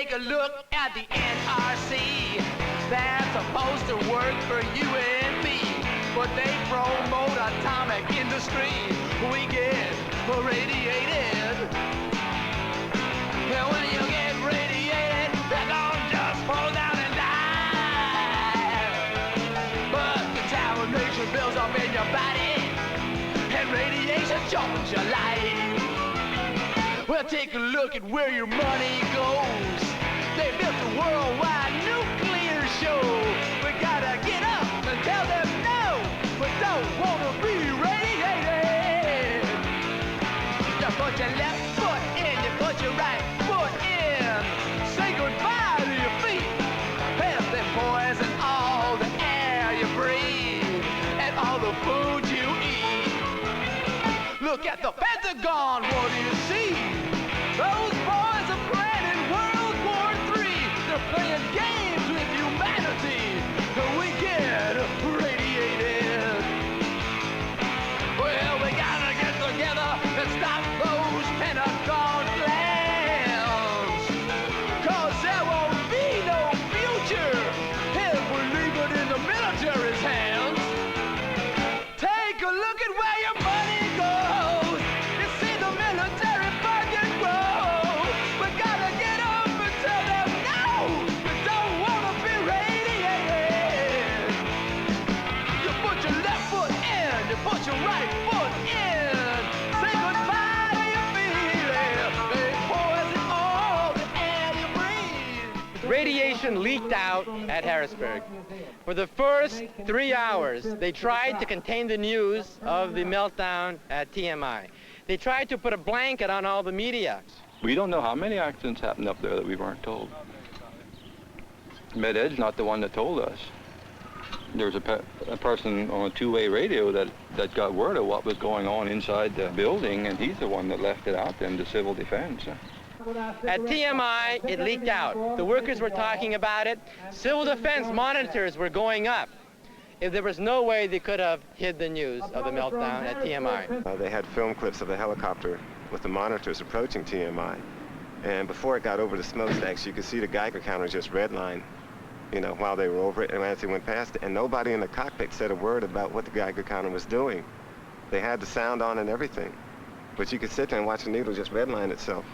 take a look at the NRC. They're supposed to work for you and me, but they promote atomic industry. We get radiated. And when you get radiated, they're gonna just fall down and die. But contamination builds up in your body, and radiation joins your life. Well, take a look at where your money goes. They built a worldwide nuclear show. We gotta get up and tell them no, we don't wanna be radiated. You put your left foot in, you put your right foot in. Say goodbye to your feet. Hell, they poison all the air you breathe and all the food you eat. Look at the Pentagon, what do you see? Those boys are planning World War III. They're playing games with humanity. We get radiated. Well, we gotta get together and stop those Pentagon plans. 'Cause there won't be no future if we leave it in the military's hands. Take a look at where your money goes. You see the military budget grow. We gotta get up and tell them no, we don't wanna be radiated. You put your left foot in, you put your right foot in. Say goodbye to your feeling. They poison all the air you breathe. Radiation leaked out at Harrisburg. For the first 3 hours, they tried to contain the news of the meltdown at TMI. They tried to put a blanket on all the media. We don't know how many accidents happened up there that we weren't told. Med-Ed's not the one that told us. There was a person on a two-way radio that got word of what was going on inside the building, and he's the one that left it out then to civil defense. At TMI, it leaked out. The workers were talking about it. Civil defense monitors were going up. If there was no way they could have hid the news of the meltdown at TMI. They had film clips of a helicopter with the monitors approaching TMI. And before it got over the smokestacks, you could see the Geiger counter just redline, you know, while they were over it and as they went past it. And nobody in the cockpit said a word about what the Geiger counter was doing. They had the sound on and everything. But you could sit there and watch the needle just redline itself.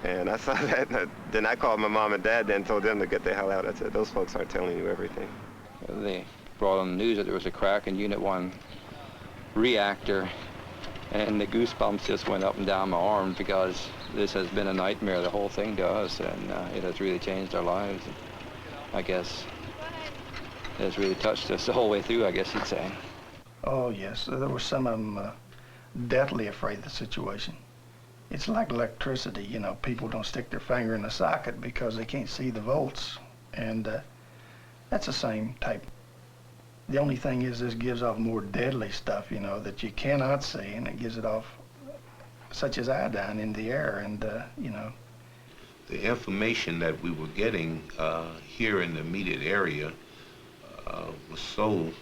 And I saw that, then I called my mom and dad and told them to get the hell out. I said, those folks aren't telling you everything. They brought on the news that there was a crack in Unit 1 reactor, and the goosebumps just went up and down my arm because this has been a nightmare, the whole thing to us, and it has really changed our lives. I guess it has really touched us the whole way through, I guess you'd say. Oh, yes. There were some of them deathly afraid of the situation. It's like electricity, you know, people don't stick their finger in the socket because they can't see the volts, and that's the same type. The only thing is this gives off more deadly stuff, you know, that you cannot see, and it gives it off, such as iodine, in the air, and, you know. The information that we were getting here in the immediate area was so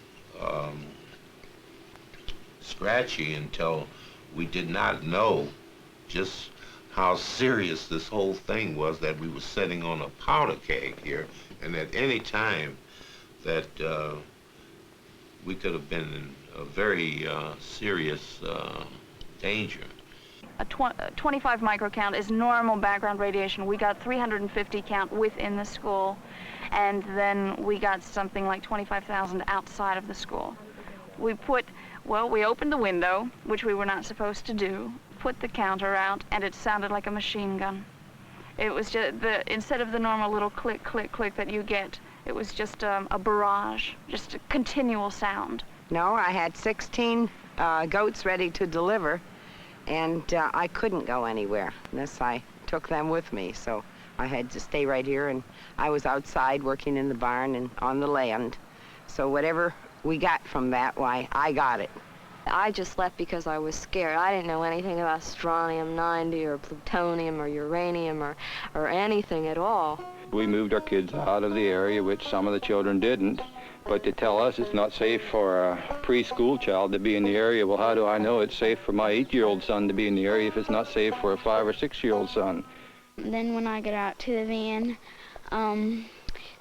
scratchy until we did not know just how serious this whole thing was, that we were sitting on a powder keg here, and at any time that we could have been in a very serious danger. A 25 microcount is normal background radiation. We got 350 count within the school, and then we got something like 25,000 outside of the school. We opened the window, which we were not supposed to do, put the counter out, and it sounded like a machine gun. It was just, instead of the normal little click, click, click that you get, it was just a barrage, just a continual sound. No, I had 16 goats ready to deliver, and I couldn't go anywhere unless I took them with me, so I had to stay right here, and I was outside working in the barn and on the land. So whatever we got from that, why, I got it. I just left because I was scared. I didn't know anything about strontium-90 or plutonium or uranium or anything at all. We moved our kids out of the area, which some of the children didn't. But to tell us it's not safe for a preschool child to be in the area, well, how do I know it's safe for my 8-year-old son to be in the area if it's not safe for a 5 or 6-year-old son? Then when I got out to the van,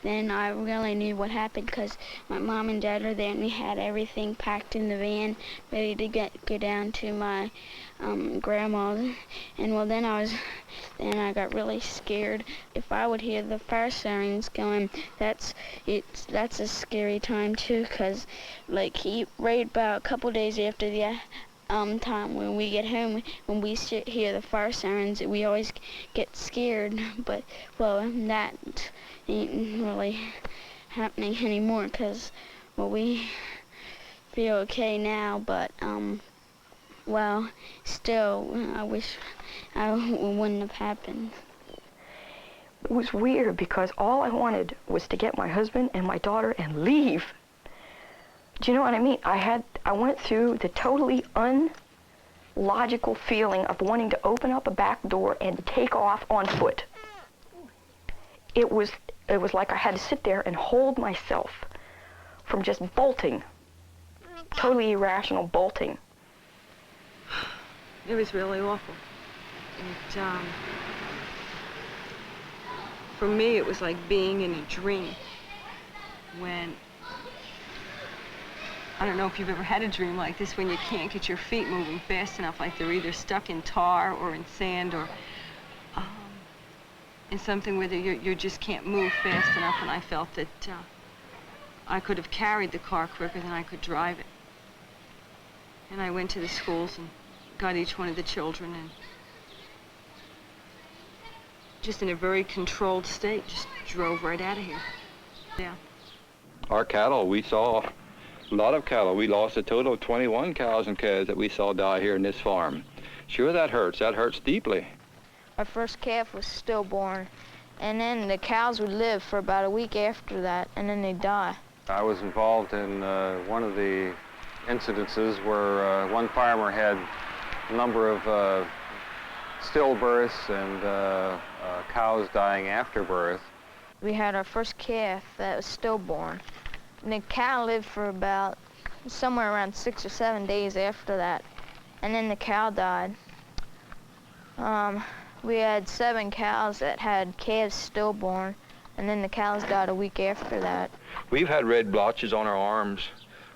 then I really knew what happened because my mom and dad were there and we had everything packed in the van, ready to go down to my grandma's. And well, then I got really scared. If I would hear the fire sirens going, that's a scary time too, because like right about a couple days after the time when we get home, when we hear the fire sirens, we always get scared. But well, that ain't really happening anymore because well, we feel okay now. But well, still, I wish it wouldn't have happened. It was weird because all I wanted was to get my husband and my daughter and leave. Do you know what I mean? I went through the totally unlogical feeling of wanting to open up a back door and take off on foot. It was like I had to sit there and hold myself from just bolting, totally irrational bolting. It was really awful. For me, it was like being in a dream when, I don't know if you've ever had a dream like this, when you can't get your feet moving fast enough, like they're either stuck in tar or in sand or in something where you just can't move fast enough, and I felt that I could have carried the car quicker than I could drive it. And I went to the schools and got each one of the children and just in a very controlled state, just drove right out of here. Yeah. Our cattle, we saw a lot of cattle. We lost a total of 21 cows and calves that we saw die here in this farm. Sure, that hurts. That hurts deeply. Our first calf was stillborn, and then the cows would live for about a week after that, and then they'd die. I was involved in one of the incidences where one farmer had a number of stillbirths and cows dying after birth. We had our first calf that was stillborn, and the cow lived for about somewhere around 6 or 7 days after that, and then the cow died. We had 7 cows that had calves stillborn, and then the cows died a week after that. We've had red blotches on our arms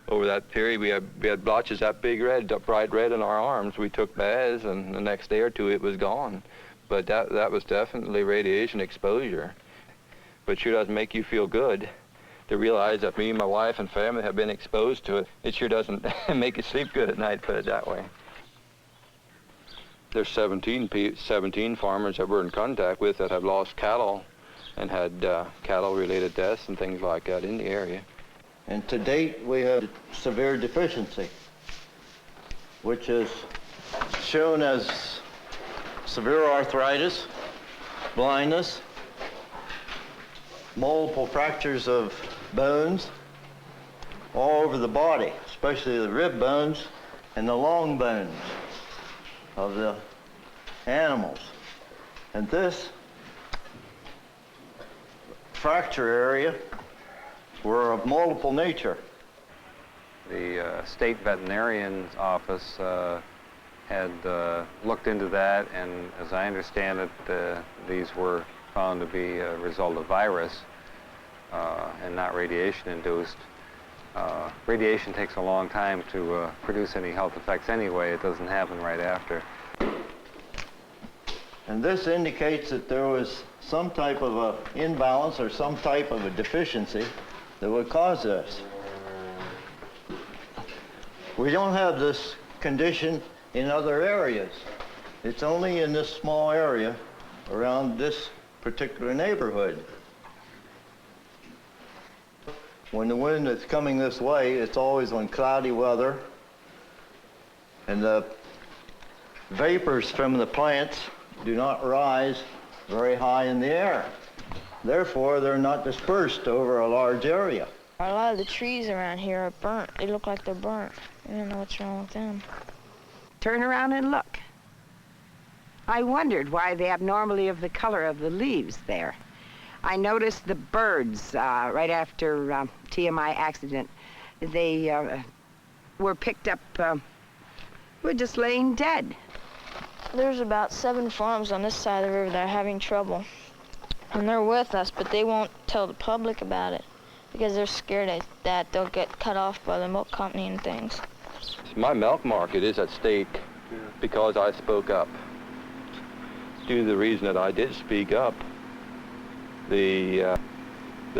over that period. We had blotches that big red, bright red in our arms. We took baths, and the next day or two it was gone. But that was definitely radiation exposure. But sure doesn't make you feel good to realize that me and my wife and family have been exposed to it. It sure doesn't make you sleep good at night, put it that way. There's 17 farmers that we're in contact with that have lost cattle and had cattle-related deaths and things like that in the area. And to date, we have severe deficiency, which is shown as severe arthritis, blindness, multiple fractures of bones all over the body, especially the rib bones and the long bones of the animals. And this fracture area were of multiple nature. The state veterinarian's office had looked into that, and as I understand it, these were found to be a result of virus and not radiation-induced. Radiation takes a long time to produce any health effects anyway. It doesn't happen right after. And this indicates that there was some type of an imbalance or some type of a deficiency that would cause this. We don't have this condition in other areas. It's only in this small area around this particular neighborhood. When the wind is coming this way, it's always on cloudy weather, and the vapors from the plants do not rise very high in the air. Therefore, they're not dispersed over a large area. A lot of the trees around here are burnt. They look like they're burnt. I don't know what's wrong with them. Turn around and look. I wondered why the abnormality of the color of the leaves there. I noticed the birds right after TMI accident. They were picked up, were just laying dead. There's about 7 farms on this side of the river that are having trouble. And they're with us, but they won't tell the public about it because they're scared that they'll get cut off by the milk company and things. My milk market is at stake because I spoke up. Due to the reason that I did speak up, the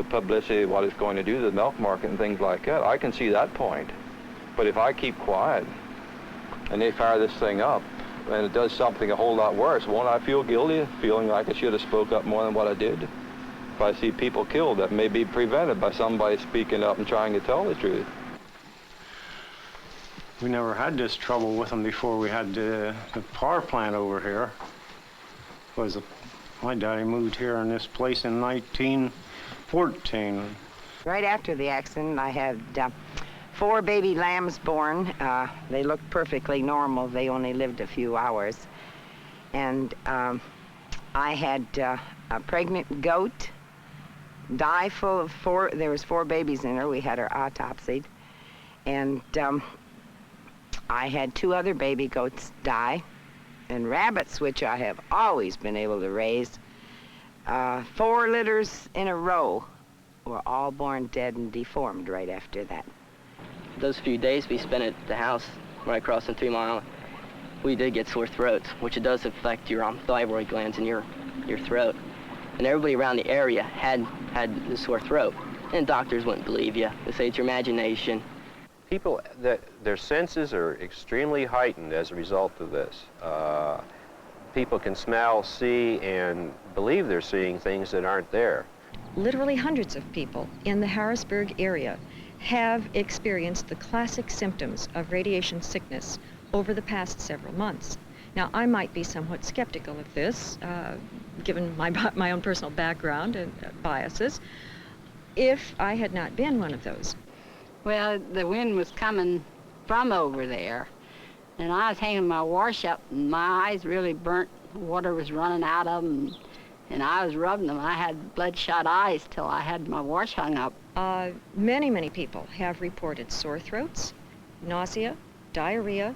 publicity, what it's going to do to the milk market and things like that, I can see that point. But if I keep quiet and they fire this thing up and it does something a whole lot worse, won't I feel guilty, feeling like I should have spoke up more than what I did? If I see people killed, that may be prevented by somebody speaking up and trying to tell the truth. We never had this trouble with them before we had the power plant over here. Was my daddy moved here in this place in 1914. Right after the accident, I had 4 baby lambs born. They looked perfectly normal. They only lived a few hours. And I had a pregnant goat die full of 4, there was 4 babies in her. We had her autopsied. And I had 2 other baby goats die. And rabbits, which I have always been able to raise, 4 litters in a row were all born dead and deformed right after that. Those few days we spent at the house right across from 3 Mile, we did get sore throats, which it does affect your thyroid glands in your throat. And everybody around the area had the sore throat. And doctors wouldn't believe you. They say it's your imagination. People, their senses are extremely heightened as a result of this. People can smell, see, and believe they're seeing things that aren't there. Literally hundreds of people in the Harrisburg area have experienced the classic symptoms of radiation sickness over the past several months. Now, I might be somewhat skeptical of this, given my own personal background and biases, if I had not been one of those. Well, the wind was coming from over there, and I was hanging my wash up, and my eyes really burnt. Water was running out of them, and I was rubbing them. I had bloodshot eyes till I had my wash hung up. Many, many people have reported sore throats, nausea, diarrhea,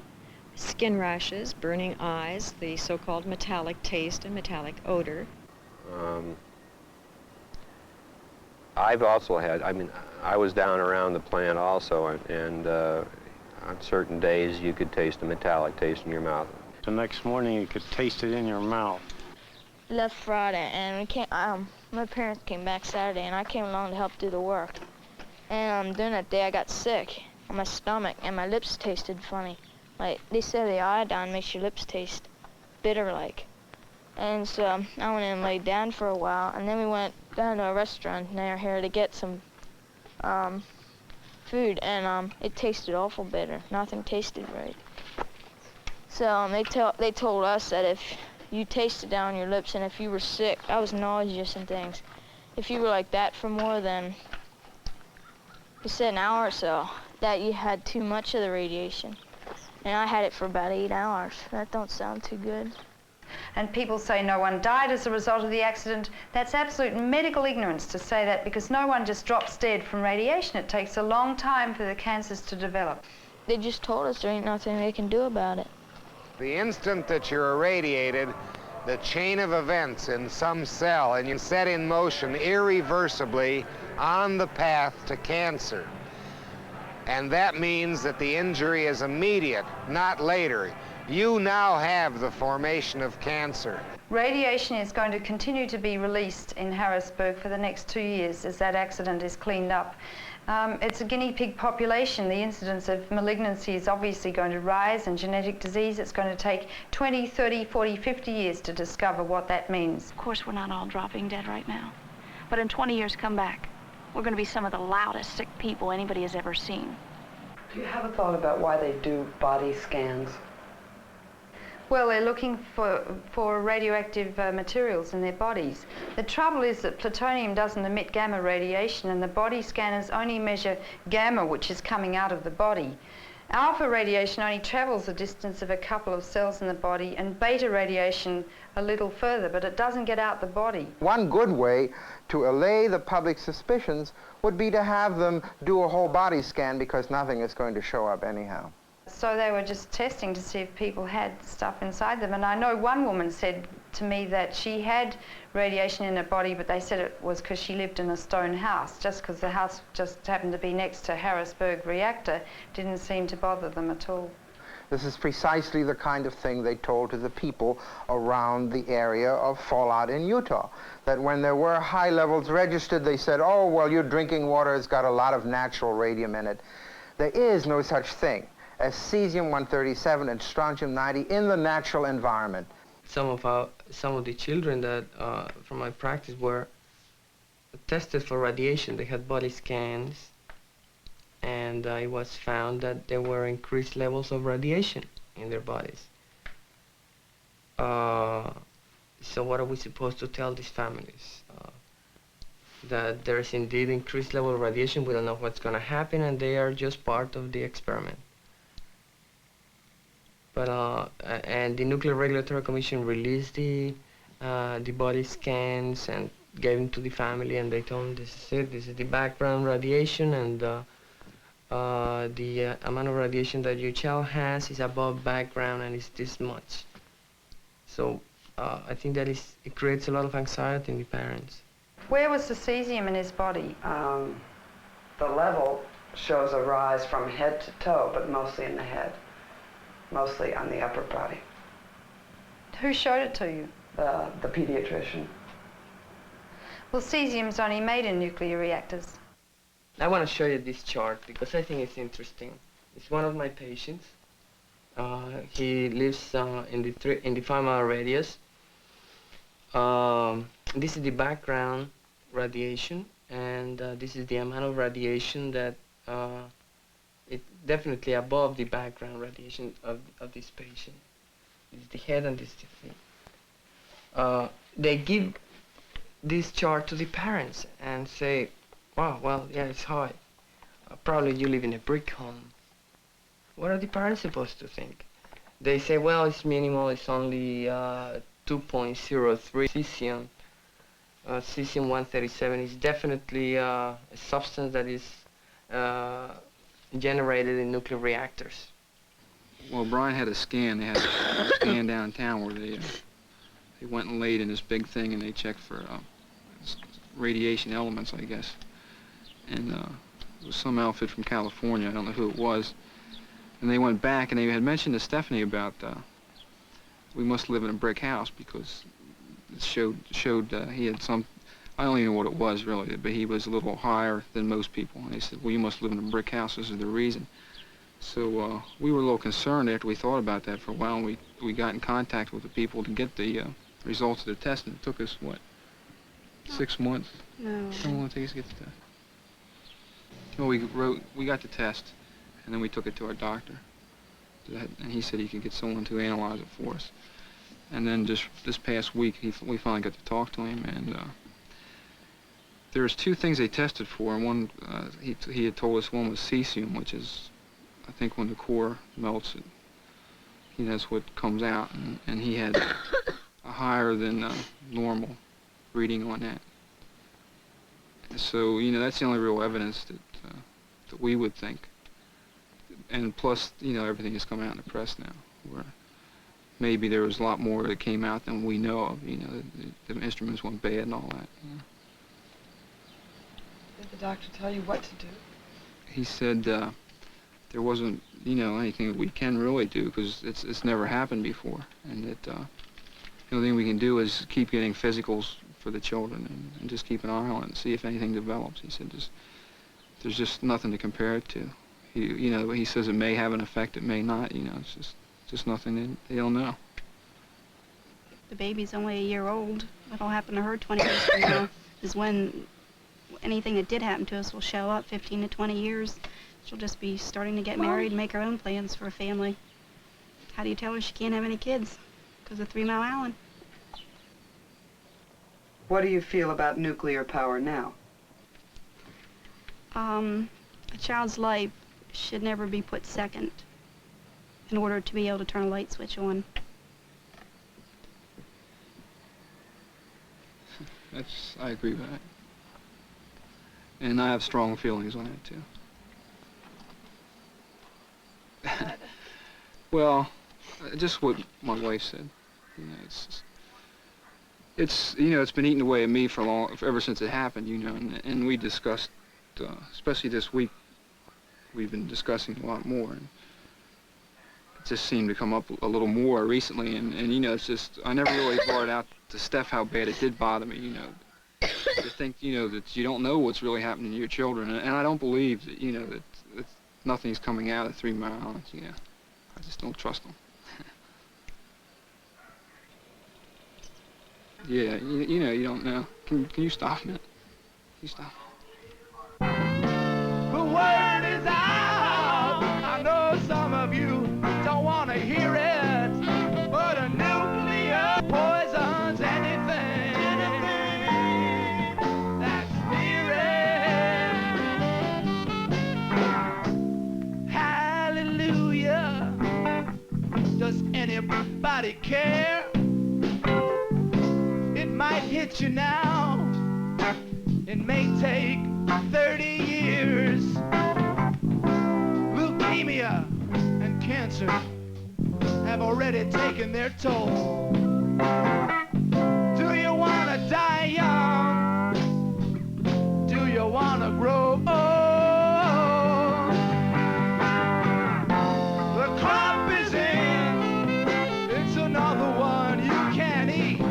skin rashes, burning eyes, the so-called metallic taste and metallic odor. I've also had, I was down around the plant also, and on certain days you could taste a metallic taste in your mouth. The next morning you could taste it in your mouth. Left Friday, and we came, my parents came back Saturday, and I came along to help do the work. And during that day I got sick on my stomach, and my lips tasted funny. Like, they said the iodine makes your lips taste bitter-like. And so I went in and laid down for a while, and then we went down to a restaurant near here to get some food, and it tasted awful bitter. Nothing tasted right. So they told us that if you tasted down your lips, and if you were sick, I was nauseous and things, if you were like that for more than, they said, an hour or so, that you had too much of the radiation. And I had it for about 8 hours. That don't sound too good. And people say no one died as a result of the accident. That's absolute medical ignorance to say that, because no one just drops dead from radiation. It takes a long time for the cancers to develop. They just told us there ain't nothing they can do about it. The instant that you're irradiated, the chain of events in some cell, and you set in motion irreversibly on the path to cancer. And that means that the injury is immediate, not later. You now have the formation of cancer. Radiation is going to continue to be released in Harrisburg for the next 2 years as that accident is cleaned up. It's a guinea pig population. The incidence of malignancy is obviously going to rise, and genetic disease, it's going to take 20, 30, 40, 50 years to discover what that means. Of course, we're not all dropping dead right now. But in 20 years, come back. We're going to be some of the loudest sick people anybody has ever seen. Do you have a thought about why they do body scans? Well, they're looking for radioactive materials in their bodies. The trouble is that plutonium doesn't emit gamma radiation, and the body scanners only measure gamma, which is coming out of the body. Alpha radiation only travels a distance of a couple of cells in the body, and beta radiation a little further, but it doesn't get out the body. One good way to allay the public's suspicions would be to have them do a whole body scan, because nothing is going to show up anyhow. So they were just testing to see if people had stuff inside them. And I know one woman said to me that she had radiation in her body, but they said it was because she lived in a stone house. Just because the house just happened to be next to Harrisburg reactor didn't seem to bother them at all. This is precisely the kind of thing they told to the people around the area of fallout in Utah. That when there were high levels registered, they said, oh, well, your drinking water has got a lot of natural radium in it. There is no such thing as cesium-137 and strontium-90 in the natural environment. Some of the children that from my practice were tested for radiation. They had body scans, and it was found that there were increased levels of radiation in their bodies. So what are we supposed to tell these families? That there is indeed increased level of radiation. We don't know what's going to happen, and they are just part of the experiment. But and the Nuclear Regulatory Commission released the body scans and gave them to the family, and they told them this is it. This is the background radiation, and the amount of radiation that your child has is above background, and it's this much. So I think that it creates a lot of anxiety in the parents. Where was the cesium in his body? The level shows a rise from head to toe, but mostly in the head, mostly on the upper body. Who showed it to you? The pediatrician. Well, cesium's only made in nuclear reactors. I want to show you this chart because I think it's interesting. It's one of my patients. He lives in the 5-mile radius. This is the background radiation, and this is the amount of radiation that it's definitely above the background radiation of this patient. This is the head and this is the feet. They give this chart to the parents and say, wow, well, yeah, it's high. Probably you live in a brick home. What are the parents supposed to think? They say, well, it's minimal, it's only 2.03 cesium. Cesium-137 is definitely a substance that is generated in nuclear reactors. Well, Brian had a scan. They had a scan downtown where they went and laid in this big thing and they checked for radiation elements, I guess. And it was some outfit from California. I don't know who it was. And they went back and they had mentioned to Stephanie about we must live in a brick house because it showed he had some, I don't even know what it was really, but he was a little higher than most people. And they said, well, you must live in a brick house, this is the reason. So we were a little concerned after we thought about that for a while, and we got in contact with the people to get the results of the test, and it took us, what, 6 months? No. How long did it take us to get the test? Well, we got the test, and then we took it to our doctor, and he said he could get someone to analyze it for us. And then just this past week, we finally got to talk to him, and there's 2 things they tested for, and one, he had told us one was cesium, which is, I think when the core melts, that's what comes out, and he had a higher than normal reading on that. So, that's the only real evidence that we would think. And plus, everything has come out in the press now, where maybe there was a lot more that came out than we know of, the instruments went bad and all that. Did the doctor tell you what to do? He said there wasn't, anything that we can really do because it's never happened before, and that the only thing we can do is keep getting physicals for the children and just keep an eye on it and see if anything develops. He said there's just nothing to compare it to. He says it may have an effect, it may not. It's just nothing they don't know. The baby's only a year old. What'll happen to her 20 years from now is when anything that did happen to us will show up. 15 to 20 years, she'll just be starting to get married and make her own plans for a family. How do you tell her she can't have any kids? Because of 3 Mile Island. What do you feel about nuclear power now? A child's life should never be put second in order to be able to turn a light switch on. I agree with that. And I have strong feelings on that, too. Well, just what my wife said. You know, it's you know, it's been eating away at me ever since it happened. You know, and we discussed, especially this week, we've been discussing a lot more. And it just seemed to come up a little more recently, and you know, it's just, I never really brought it out to Steph how bad it did bother me, you know, to think, you know, that you don't know what's really happening to your children, and I don't believe that, you know, that nothing's coming out of 3 Mile Island, you know, I just don't trust them. Yeah, you know, you don't know. Can you stop a minute? Can you stop? The word is out. I know some of you don't want to hear it, but a nuclear poisons anything that's near it. Hallelujah. Does anybody care? It might hit you now. It may take 30 years. Leukemia and cancer have already taken their toll. Do you want to die young? Do you want to grow old? The crop is in. It's another one you can't eat.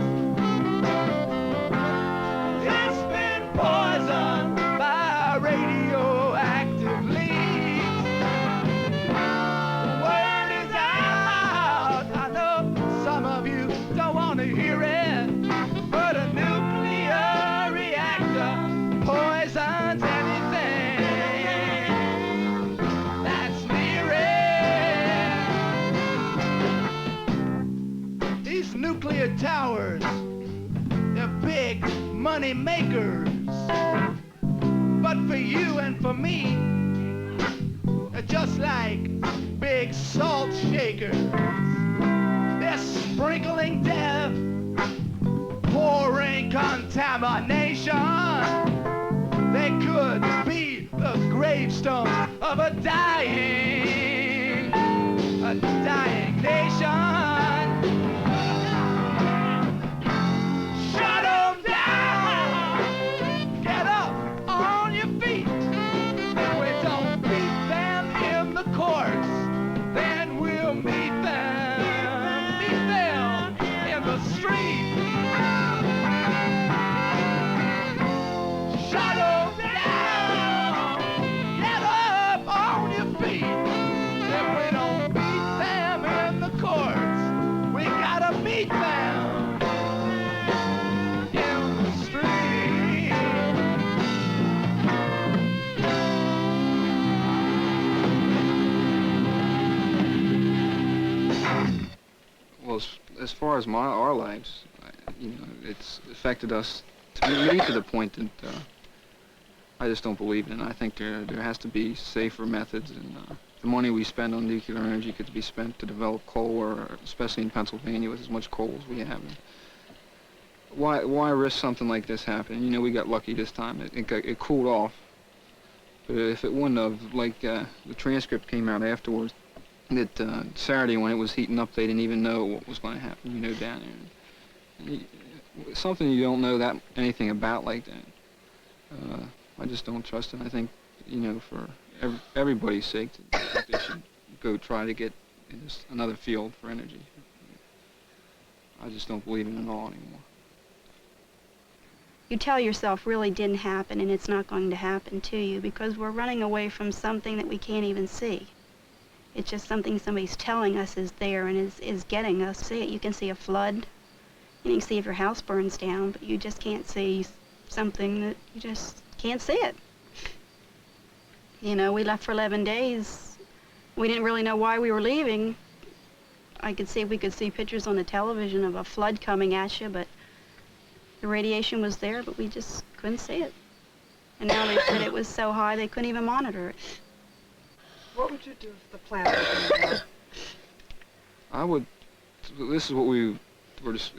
It's been poisoned by radioactive leaks. Word is out. I know some of you don't want to hear it, but a nuclear reactor poisons anything that's near it. These nuclear towers, they're big money makers. But for you and for me, they're just like big salt shakers. They're sprinkling death, pouring contamination. They could be the gravestone of a dying nation. Shut 'em down! Get up on your feet! If we don't beat them in the courts, then we'll meet them in the street. Shut 'em down! Get up on your feet! If we don't beat them in the courts, we gotta meet them in the street. Well, as far as our lives, you know, it's affected us to the point that I just don't believe in it. I think there has to be safer methods, and the money we spend on nuclear energy could be spent to develop coal, or especially in Pennsylvania with as much coal as we have. Why risk something like this happening? You know, we got lucky this time. It cooled off. But if it wouldn't have, like the transcript came out afterwards, that Saturday when it was heating up, they didn't even know what was going to happen, you know, down there. Something you don't know anything about like that. I just don't trust it. I think, you know, for everybody's sake, that they should go try to get in another field for energy. I just don't believe in it at all anymore. You tell yourself really didn't happen and it's not going to happen to you because we're running away from something that we can't even see. It's just something somebody's telling us is there and is getting us. See it. You can see a flood. You can see if your house burns down, but you just can't see something that you just can't see it. You know, we left for 11 days. We didn't really know why we were leaving. We could see pictures on the television of a flood coming at you, but the radiation was there, but we just couldn't see it. And now they said it was so high they couldn't even monitor it. What would you do if the plant was this is what we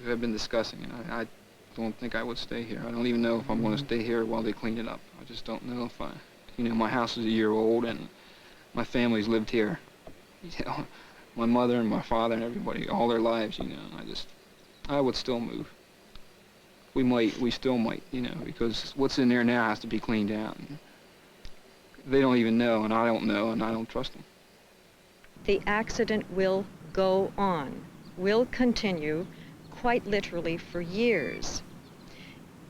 have been discussing, and I don't think I would stay here. I don't even know if I'm going to stay here while they clean it up. I just don't know if you know, my house is a year old, and my family's lived here, you know, my mother and my father and everybody, all their lives, you know. I would still move. We still might, you know, because what's in there now has to be cleaned out. They don't even know, and I don't know, and I don't trust them. The accident will go on, will continue, quite literally for years.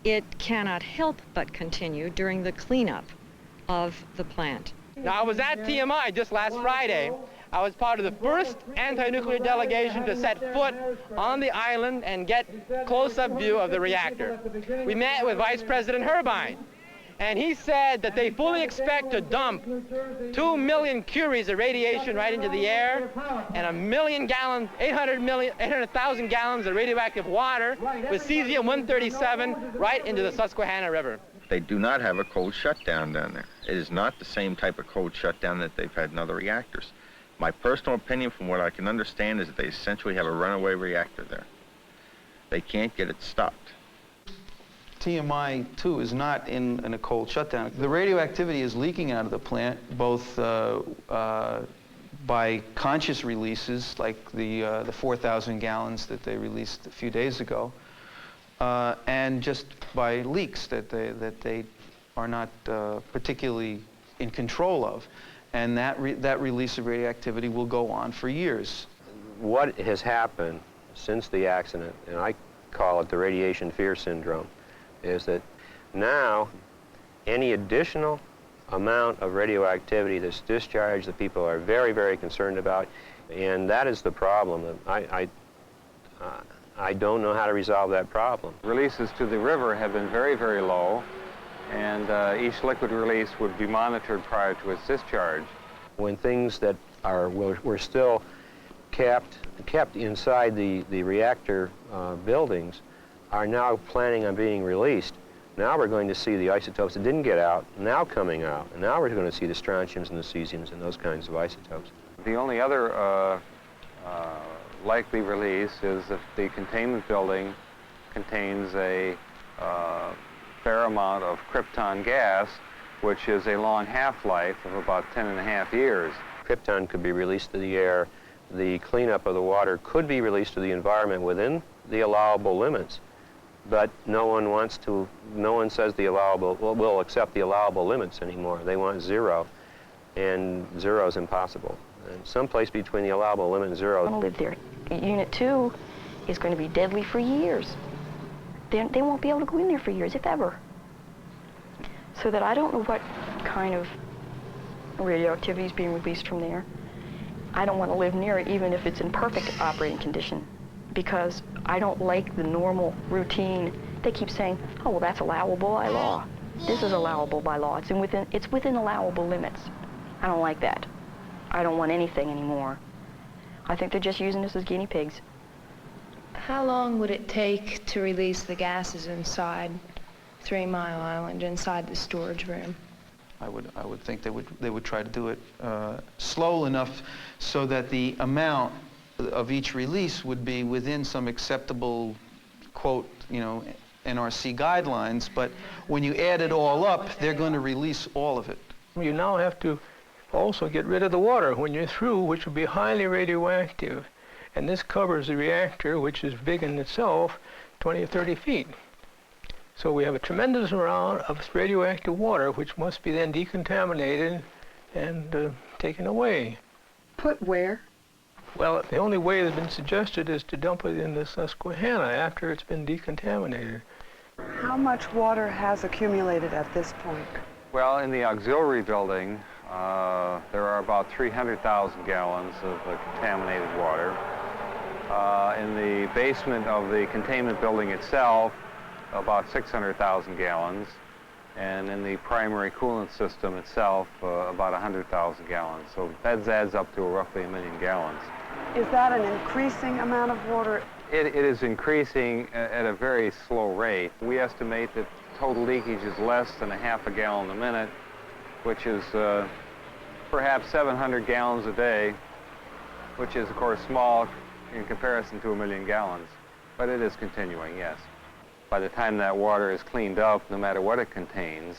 It cannot help but continue during the cleanup of the plant. Now, I was at TMI just last Friday. I was part of the first anti-nuclear delegation to set foot on the island and get close-up view of the reactor. We met with Vice President Herbine, and he said that they fully expect to dump 2 million curies of radiation right into the air and 1 million gallons, 800,000 gallons of radioactive water with cesium-137 right into the Susquehanna River. They do not have a cold shutdown down there. It is not the same type of cold shutdown that they've had in other reactors. My personal opinion, from what I can understand, is that they essentially have a runaway reactor there. They can't get it stopped. TMI, too, is not in a cold shutdown. The radioactivity is leaking out of the plant, both by conscious releases, like the 4,000 gallons that they released a few days ago, and just by leaks that they are not particularly in control of. And that release of radioactivity will go on for years. What has happened since the accident, and I call it the radiation fear syndrome, is that now any additional amount of radioactivity that's discharged that people are very, very concerned about, and that is the problem. I don't know how to resolve that problem. Releases to the river have been very, very low, and each liquid release would be monitored prior to its discharge. When things that were still kept inside the reactor buildings are now planning on being released, now we're going to see the isotopes that didn't get out now coming out, and now we're going to see the strontiums and the cesiums and those kinds of isotopes. The only other likely release is if the containment building contains a fair amount of krypton gas, which is a long half-life of about 10.5 years. Krypton could be released to the air. The cleanup of the water could be released to the environment within the allowable limits, but no one says the allowable, will accept the allowable limits anymore. They want zero, and zero is impossible. And someplace between the allowable limit and zero. I want to live there. Unit 2 is going to be deadly for years. They won't be able to go in there for years, if ever. So that I don't know what kind of radioactivity is being released from there. I don't want to live near it, even if it's in perfect operating condition, because I don't like the normal routine. They keep saying, oh, well, that's allowable by law. This is allowable by law. It's within allowable limits. I don't like that. I don't want anything anymore. I think they're just using us as guinea pigs. How long would it take to release the gases inside 3 Mile Island, inside the storage room? I would think they would try to do it slow enough so that the amount of each release would be within some acceptable, quote, NRC guidelines. But when you add it all up, they're going to release all of it. You now have to also get rid of the water when you're through, which will be highly radioactive. And this covers the reactor, which is big in itself, 20 or 30 feet. So we have a tremendous amount of radioactive water, which must be then decontaminated and taken away. Put where? Well, the only way that's been suggested is to dump it in the Susquehanna after it's been decontaminated. How much water has accumulated at this point? Well, in the auxiliary building, there are about 300,000 gallons of contaminated water. In the basement of the containment building itself, about 600,000 gallons. And in the primary coolant system itself, about 100,000 gallons. So that adds up to roughly 1 million gallons. Is that an increasing amount of water? It is increasing at a very slow rate. We estimate that total leakage is less than 1/2 gallon a minute, which is perhaps 700 gallons a day, which is, of course, small in comparison to 1 million gallons. But it is continuing, yes. By the time that water is cleaned up, no matter what it contains,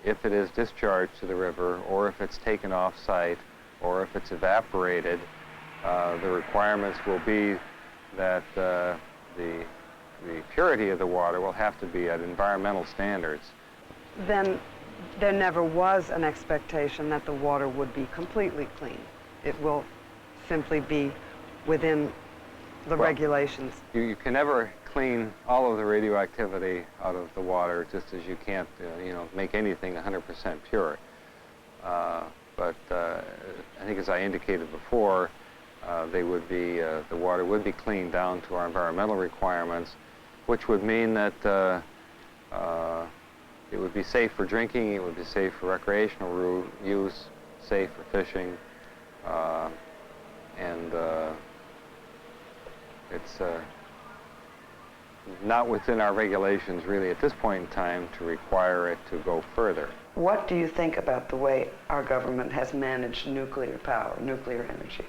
if it is discharged to the river, or if it's taken off-site, or if it's evaporated, The requirements will be that the purity of the water will have to be at environmental standards. Then there never was an expectation that the water would be completely clean. It will simply be within the regulations. You can never clean all of the radioactivity out of the water, just as you can't, make anything 100% pure. But I think, as I indicated before, the water would be cleaned down to our environmental requirements, which would mean that it would be safe for drinking, it would be safe for recreational use, safe for fishing, and it's not within our regulations really at this point in time to require it to go further. What do you think about the way our government has managed nuclear power, nuclear energy?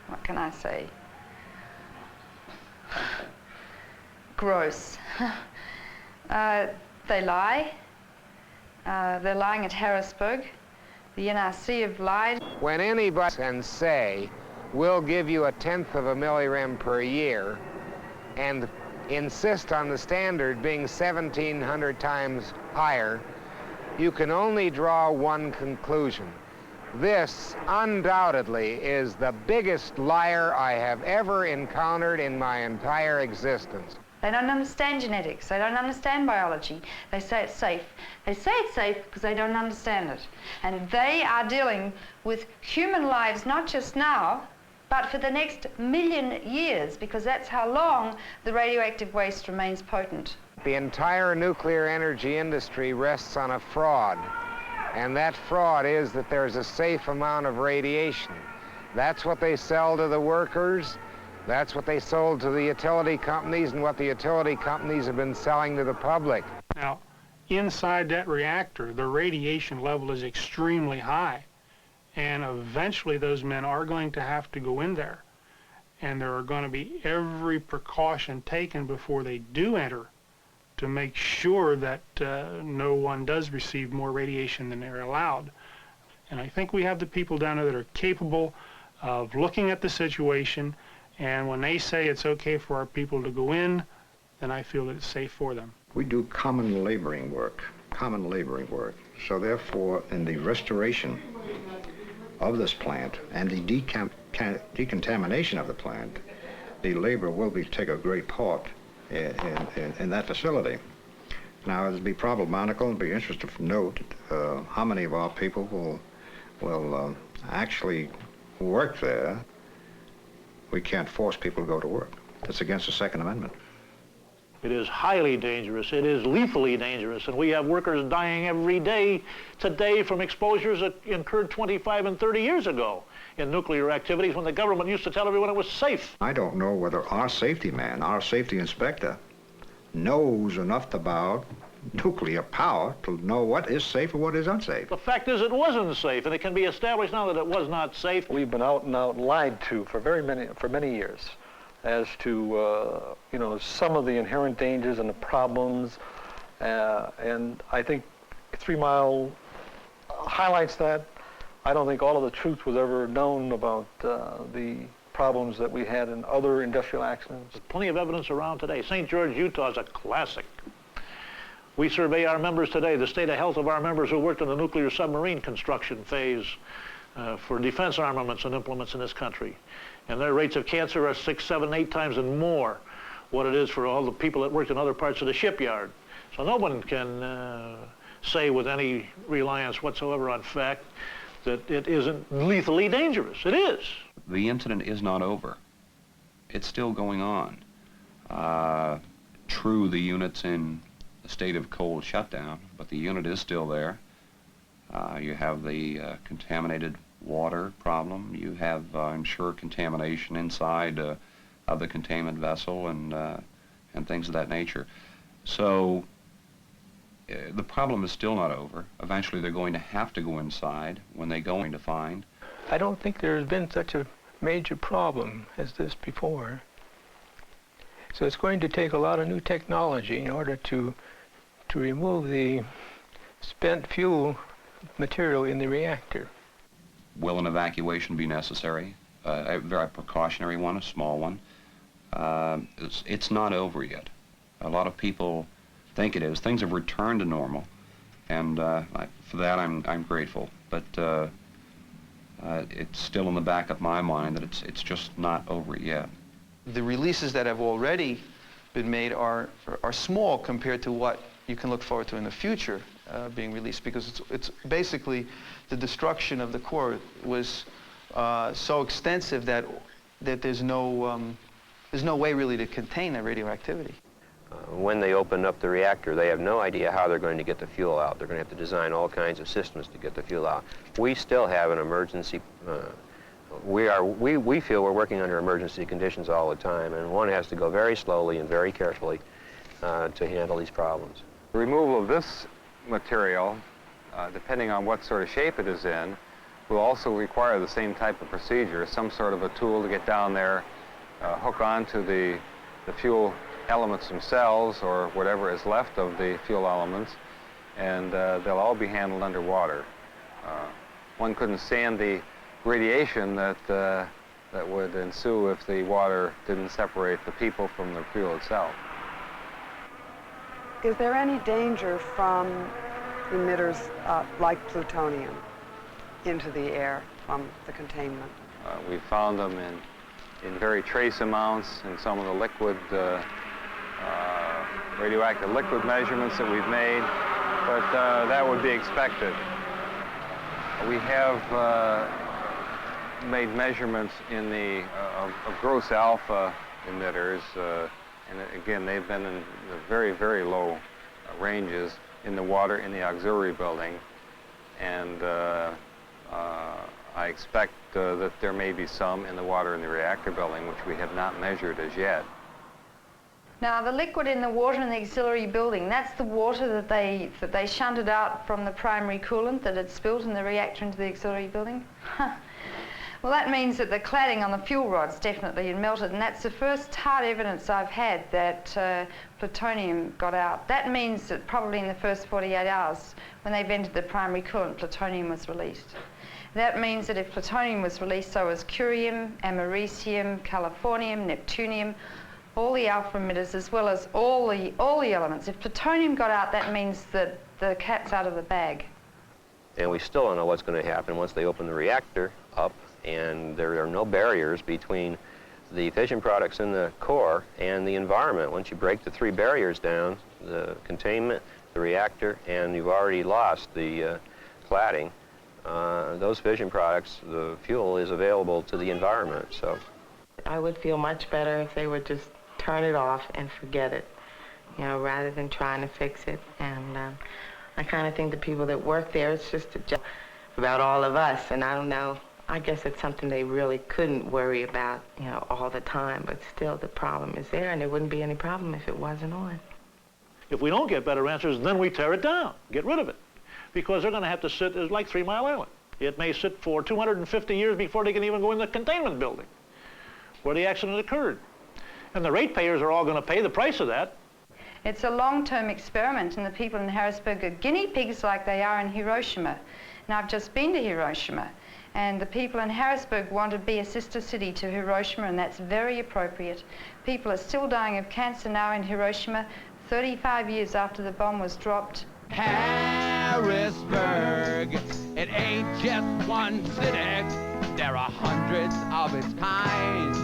What can I say? Gross. They lie. They're lying at Harrisburg. The NRC have lied. When anybody can say, we'll give you 1/10 of a millirem per year, and insist on the standard being 1,700 times higher, you can only draw one conclusion. This undoubtedly is the biggest liar I have ever encountered in my entire existence. They don't understand genetics. They don't understand biology. They say it's safe. They say it's safe because they don't understand it. And they are dealing with human lives, not just now, but for the next 1,000,000 years, because that's how long the radioactive waste remains potent. The entire nuclear energy industry rests on a fraud. And that fraud is that there's a safe amount of radiation. That's what they sell to the workers. That's what they sold to the utility companies, and what the utility companies have been selling to the public. Now, inside that reactor, the radiation level is extremely high. And eventually those men are going to have to go in there. And there are going to be every precaution taken before they do enter to make sure that no one does receive more radiation than they're allowed. And I think we have the people down there that are capable of looking at the situation, and when they say it's okay for our people to go in, then I feel that it's safe for them. We do common laboring work. So therefore, in the restoration of this plant and the decontamination of the plant, the labor will take a great part in that facility. Now, it'll be problematical and be interesting to note how many of our people will actually work there. We can't force people to go to work. That's against the Second Amendment. It is highly dangerous. It is lethally dangerous. And we have workers dying every day today from exposures that occurred 25 and 30 years ago in nuclear activities when the government used to tell everyone it was safe. I don't know whether our safety man, our safety inspector, knows enough about nuclear power to know what is safe and what is unsafe. The fact is it wasn't safe, and it can be established now that it was not safe. We've been out and out lied to for many years as to some of the inherent dangers and the problems, and I think 3 Mile highlights that. I don't think all of the truth was ever known about the problems that we had in other industrial accidents. There's plenty of evidence around today. St. George, Utah is a classic. We survey our members today, the state of health of our members who worked in the nuclear submarine construction phase for defense armaments and implements in this country. And their rates of cancer are 6, 7, 8 times and more what it is for all the people that worked in other parts of the shipyard. So no one can say with any reliance whatsoever on fact that it isn't lethally dangerous. It is. The incident is not over. It's still going on. True, the unit's in a state of cold shutdown, but the unit is still there. You have the contaminated water problem. You have, I'm sure, contamination inside of the containment vessel and things of that nature. So the problem is still not over. Eventually they're going to have to go inside when they're going to find. I don't think there's been such a major problem as this before. So it's going to take a lot of new technology in order to remove the spent fuel material in the reactor. Will an evacuation be necessary? a very precautionary one, a small one. It's not over yet. A lot of people think it is. Things have returned to normal, and for that I'm grateful. But it's still in the back of my mind that it's just not over yet. The releases that have already been made are small compared to what you can look forward to in the future being released, because it's basically the destruction of the core was so extensive that there's no way really to contain that radioactivity. When they open up the reactor, they have no idea how they're going to get the fuel out. They're going to have to design all kinds of systems to get the fuel out. We still have an emergency. We feel we're working under emergency conditions all the time, and one has to go very slowly and very carefully to handle these problems. The removal of this material, depending on what sort of shape it is in, will also require the same type of procedure, some sort of a tool to get down there, hook onto the fuel elements themselves or whatever is left of the fuel elements, and they'll all be handled underwater. One couldn't stand the radiation that would ensue if the water didn't separate the people from the fuel itself. Is there any danger from emitters like plutonium into the air from the containment? We've found them in very trace amounts in some of the liquid, radioactive liquid measurements that we've made, but that would be expected. We have made measurements in the of gross alpha emitters, and again, they've been in the very, very low ranges in the water in the auxiliary building, and I expect that there may be some in the water in the reactor building, which we have not measured as yet. Now, the liquid in the water in the auxiliary building, that's the water that they shunted out from the primary coolant that had spilled in the reactor into the auxiliary building. Well, that means that the cladding on the fuel rods definitely had melted, and that's the first hard evidence I've had that plutonium got out. That means that probably in the first 48 hours, when they vented the primary coolant, plutonium was released. That means that if plutonium was released, so was curium, americium, californium, neptunium, all the alpha emitters, as well as all the elements. If plutonium got out, that means that the cat's out of the bag. And we still don't know what's going to happen once they open the reactor up, and there are no barriers between the fission products in the core and the environment. Once you break the three barriers down, the containment, the reactor, and you've already lost the cladding, those fission products, the fuel is available to the environment. So I would feel much better if they would just turn it off and forget it, you know, rather than trying to fix it. And I kind of think the people that work there, it's just a joke about all of us, and I don't know, I guess it's something they really couldn't worry about, you know, all the time, but still the problem is there, and there wouldn't be any problem if it wasn't on. If we don't get better answers, then we tear it down, get rid of it, because they're going to have to sit, it's like 3 Mile Island. It may sit for 250 years before they can even go in the containment building where the accident occurred. And the ratepayers are all going to pay the price of that. It's a long-term experiment, and the people in Harrisburg are guinea pigs like they are in Hiroshima. And I've just been to Hiroshima, and the people in Harrisburg want to be a sister city to Hiroshima, and that's very appropriate. People are still dying of cancer now in Hiroshima, 35 years after the bomb was dropped. Harrisburg, it ain't just one city, there are hundreds of its kind.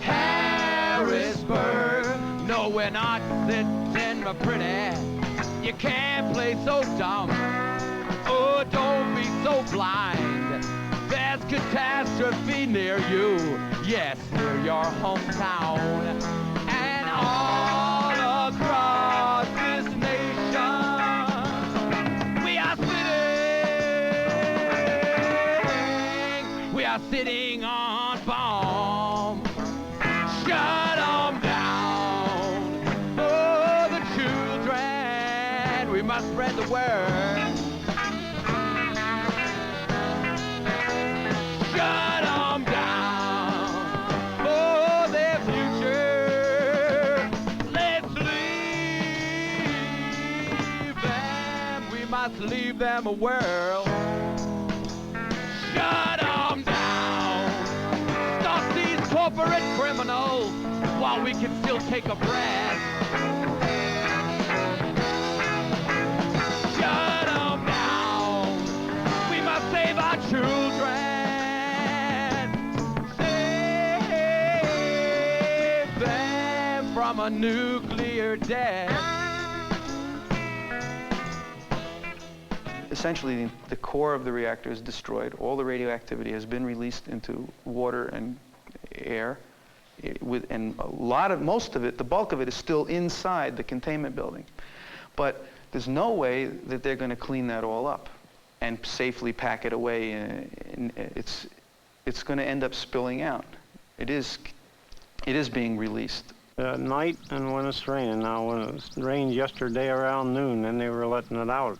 Harrisburg, no, we're not sitting pretty, you can't play so dumb, oh, don't be so blind, there's catastrophe near you, yes, near your hometown, and all across this nation, we are sitting on bombs. Shut them down. For the children, we must spread the word. Shut them down. For their future, let's leave them. We must leave them a world. Shut them down. while we can still take a breath. Shut up now. We must save our children. Save them from a nuclear death. Essentially, the core of the reactor is destroyed. All the radioactivity has been released into water and air, and most of it, the bulk of it, is still inside the containment building. But there's no way that they're going to clean that all up and safely pack it away. It's going to end up spilling out. It is being released. At night and when it's raining. Now, when it rained yesterday around noon, then they were letting it out.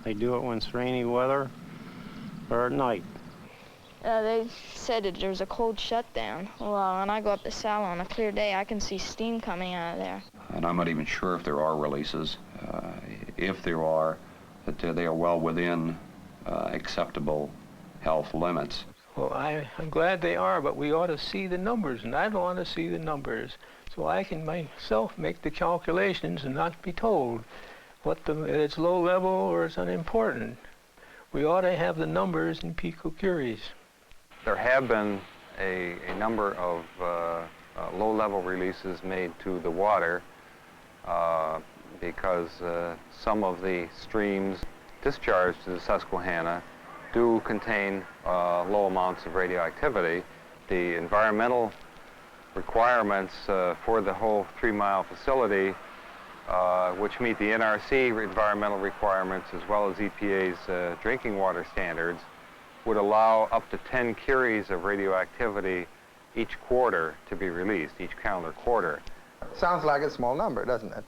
They do it when it's rainy weather or at night. They said that there's a cold shutdown. Well, when I go up the Sala on a clear day, I can see steam coming out of there. And I'm not even sure if there are releases. If there are, that they are well within acceptable health limits. Well, I'm glad they are, but we ought to see the numbers, and I don't want to see the numbers. So I can myself make the calculations and not be told whether it's low level or it's unimportant. We ought to have the numbers in picocuries. There have been a number of low-level releases made to the water because some of the streams discharged to the Susquehanna do contain low amounts of radioactivity. The environmental requirements for the whole 3-mile facility, which meet the NRC environmental requirements as well as EPA's drinking water standards, would allow up to 10 curies of radioactivity each quarter to be released, each calendar quarter. Sounds like a small number, doesn't it?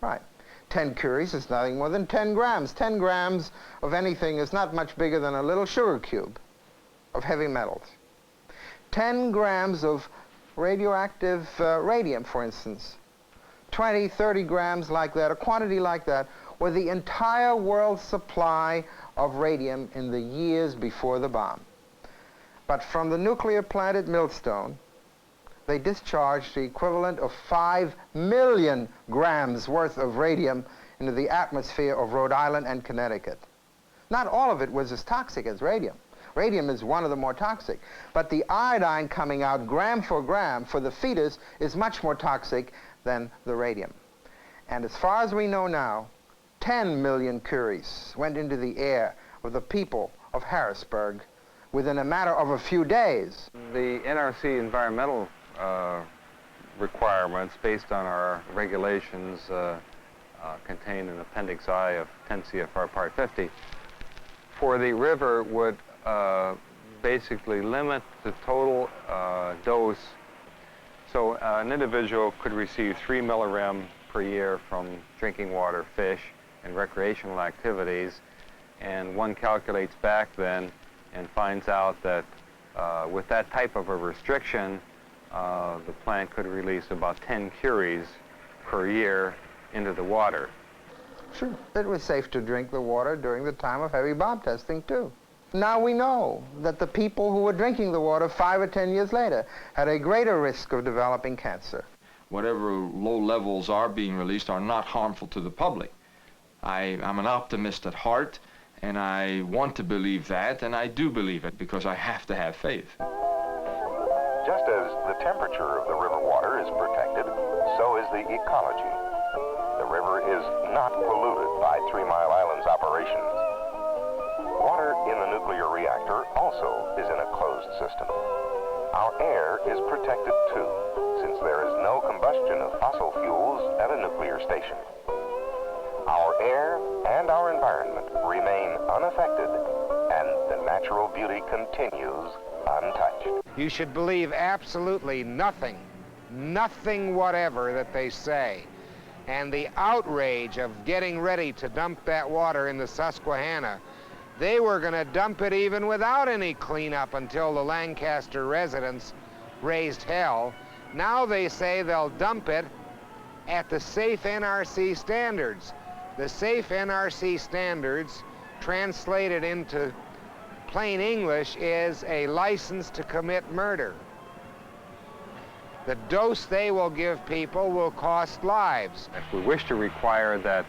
Right. 10 curies is nothing more than 10 grams. 10 grams of anything is not much bigger than a little sugar cube of heavy metals. 10 grams of radioactive radium, for instance, 20, 30 grams like that, a quantity like that, were the entire world's supply of radium in the years before the bomb. But from the nuclear plant at Millstone, they discharged the equivalent of 5 million grams worth of radium into the atmosphere of Rhode Island and Connecticut. Not all of it was as toxic as radium. Radium is one of the more toxic. But the iodine coming out gram for gram for the fetus is much more toxic than the radium. And as far as we know now, 10 million curies went into the air of the people of Harrisburg within a matter of a few days. The NRC environmental requirements based on our regulations contained in Appendix I of 10 CFR Part 50 for the river would basically limit the total dose. So an individual could receive 3 millirem per year from drinking water, fish, and recreational activities, and one calculates back then and finds out that with that type of a restriction, the plant could release about 10 curies per year into the water. Sure, it was safe to drink the water during the time of heavy bomb testing, too. Now we know that the people who were drinking the water 5 or 10 years later had a greater risk of developing cancer. Whatever low levels are being released are not harmful to the public. I'm an optimist at heart, and I want to believe that, and I do believe it because I have to have faith. Just as the temperature of the river water is protected, so is the ecology. The river is not polluted by 3 Mile Island's operations. Water in the nuclear reactor also is in a closed system. Our air is protected too, since there is no combustion of fossil fuels at a nuclear station. Our air and our environment remain unaffected, and the natural beauty continues untouched. You should believe absolutely nothing whatever that they say. And the outrage of getting ready to dump that water in the Susquehanna, they were going to dump it even without any cleanup until the Lancaster residents raised hell. Now they say they'll dump it at the safe NRC standards. The safe NRC standards, translated into plain English, is a license to commit murder. The dose they will give people will cost lives. If we wish to require that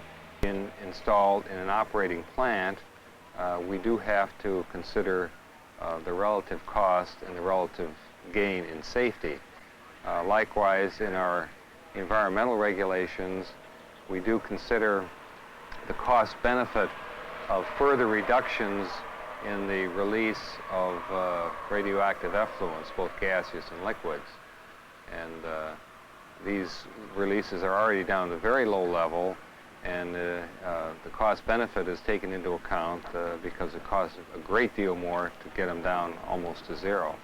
installed in an operating plant, we do have to consider the relative cost and the relative gain in safety. Likewise, in our environmental regulations, we do consider the cost-benefit of further reductions in the release of radioactive effluents, both gaseous and liquids. And these releases are already down to very low level, and the cost-benefit is taken into account because it costs a great deal more to get them down almost to zero.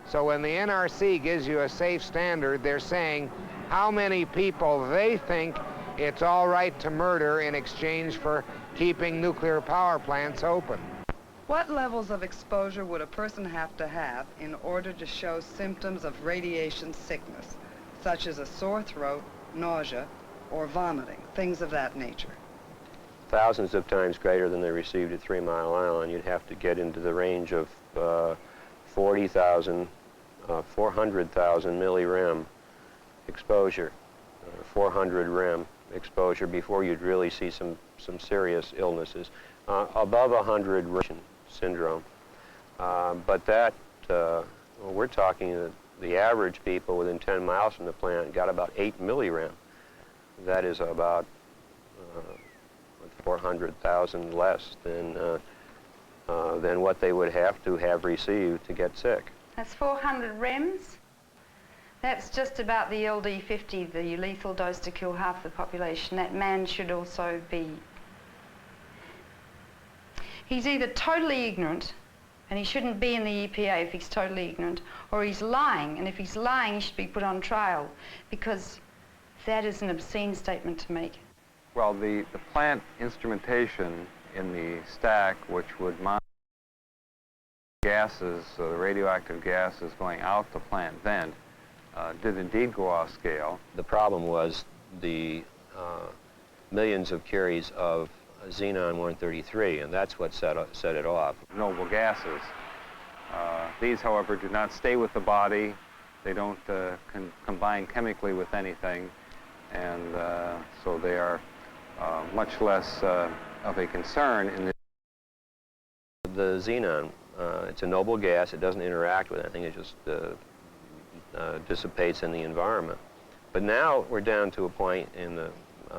So when the NRC gives you a safe standard, they're saying how many people they think it's all right to murder in exchange for keeping nuclear power plants open. What levels of exposure would a person have to have in order to show symptoms of radiation sickness, such as a sore throat, nausea, or vomiting, things of that nature? Thousands of times greater than they received at 3 Mile Island. You'd have to get into the range of 40,000, 400,000 millirem exposure, 400 rem exposure before you'd really see some serious illnesses. Above 100 rem syndrome. But that, we're talking the average people within 10 miles from the plant got about 8 millirem. That is about 400,000 less than what they would have received to get sick. That's 400 rems. That's just about the LD50, the lethal dose to kill half the population. That man should also be... He's either totally ignorant, and he shouldn't be in the EPA if he's totally ignorant, or he's lying, and if he's lying, he should be put on trial, because that is an obscene statement to make. Well, the plant instrumentation in the stack, which would monitor gases, the radioactive gases going out the plant vent, did indeed go off scale. The problem was the millions of curies of xenon-133, and that's what set it off. Noble gases. These, however, do not stay with the body. They don't combine chemically with anything, and so they are much less of a concern in the xenon. It's a noble gas. It doesn't interact with anything. It just dissipates in the environment. But now we're down to a point in the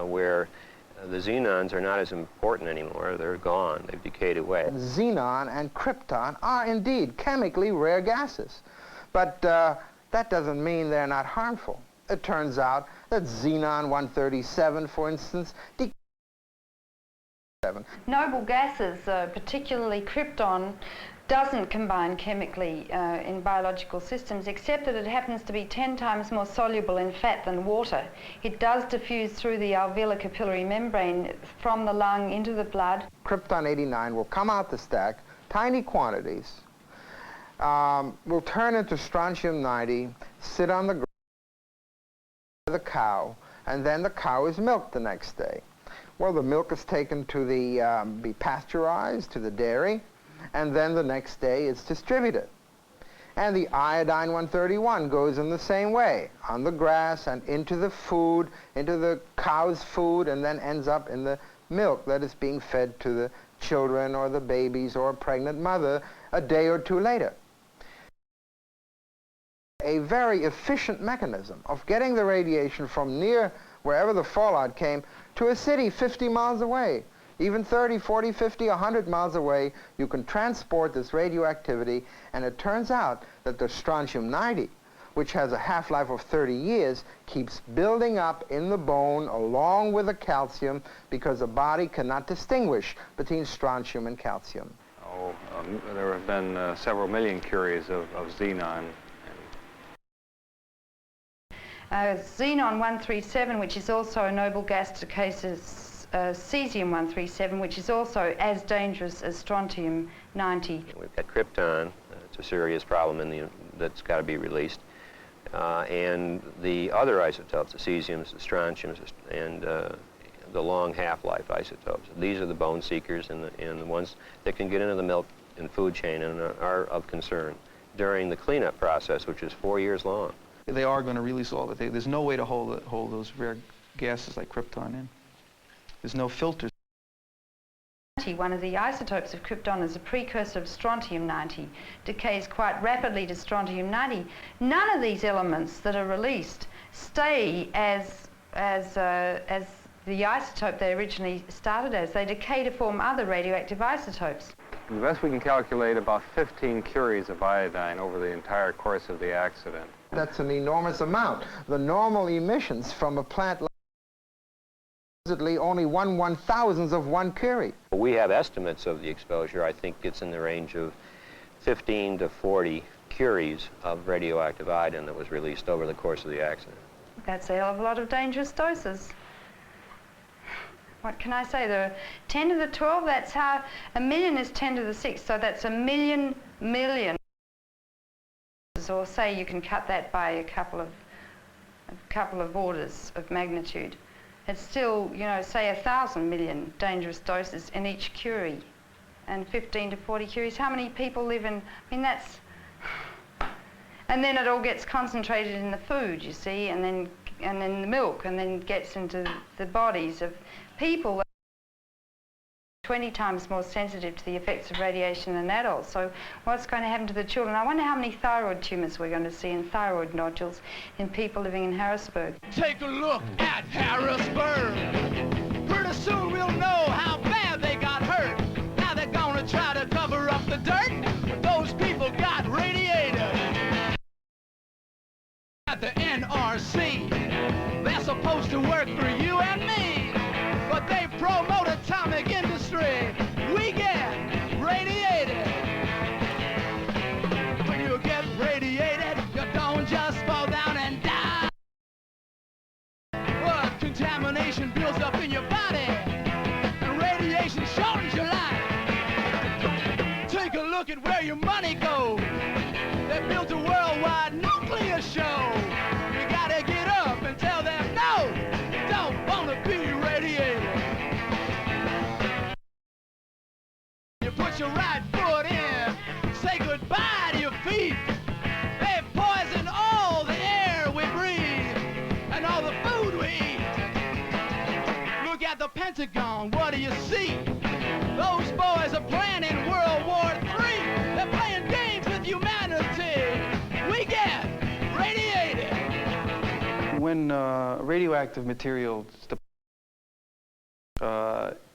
where the xenons are not as important anymore. They're gone. They've decayed away. Xenon and krypton are indeed chemically rare gases, but that doesn't mean they're not harmful. It turns out that xenon-137, for instance, noble gases, particularly krypton, doesn't combine chemically in biological systems, except that it happens to be 10 times more soluble in fat than water. It does diffuse through the alveolar capillary membrane from the lung into the blood. Krypton-89 will come out the stack, tiny quantities, will turn into strontium-90, sit on the ground with the cow, and then the cow is milked the next day. Well, the milk is taken to be pasteurized to the dairy, and then the next day it's distributed. And the iodine-131 goes in the same way, on the grass and into the food, into the cow's food, and then ends up in the milk that is being fed to the children or the babies or a pregnant mother a day or two later. A very efficient mechanism of getting the radiation from near wherever the fallout came to a city 50 miles away. Even 30, 40, 50, 100 miles away, you can transport this radioactivity, and it turns out that the strontium-90, which has a half-life of 30 years, keeps building up in the bone along with the calcium because the body cannot distinguish between strontium and calcium. Oh, there have been several million curies of xenon. Xenon-137, which is also a noble gas, cases cesium-137, which is also as dangerous as strontium-90. We've got krypton. It's a serious problem that's got to be released. And the other isotopes, the cesiums, the strontiums, and the long half-life isotopes. These are the bone seekers and the ones that can get into the milk and food chain and are of concern during the cleanup process, which is 4 years long. they are going to release all of it. There's no way to hold those rare gases like krypton in. There's no filters. One of the isotopes of krypton is a precursor of strontium-90, decays quite rapidly to strontium-90. None of these elements that are released stay as the isotope they originally started as. They decay to form other radioactive isotopes. The best we can calculate about 15 curies of iodine over the entire course of the accident. That's an enormous amount. The normal emissions from a plant like only 1/1000th of 1 curie. We have estimates of the exposure. I think it's in the range of 15 to 40 curies of radioactive iodine that was released over the course of the accident. That's a hell of a lot of dangerous doses. What can I say? There are 10 to the 12, that's how, a million is 10 to the 6, so that's a million. Or say you can cut that by a couple of orders of magnitude. It's still, you know, say 1,000 million dangerous doses in each curie, and 15 to 40 curies. How many people live in, I mean, that's, and then it all gets concentrated in the food, you see, and then the milk, and then gets into the bodies of people 20 times more sensitive to the effects of radiation than adults. So what's going to happen to the children? I wonder how many thyroid tumours we're going to see and thyroid nodules in people living in Harrisburg. Take a look at Harrisburg. Pretty soon we'll know how bad they got hurt. Now they're going to try to cover up the dirt. Those people got radiated. At the NRC, they're supposed to work for you and me, but they promote atomic industry. We get radiated. When you get radiated, you don't just fall down and die. But contamination builds up in your body, and radiation shortens your life. Take a look at where your money goes. They built a worldwide nuclear show. You gotta get up and tell them no, you don't want to be radiated. You put your right foot in, say goodbye to your feet. They poison all the air we breathe and all the food we eat. Look at the Pentagon, what do you see? Those boys are planning World War III. They're playing games with humanity. We get radiated. When radioactive material,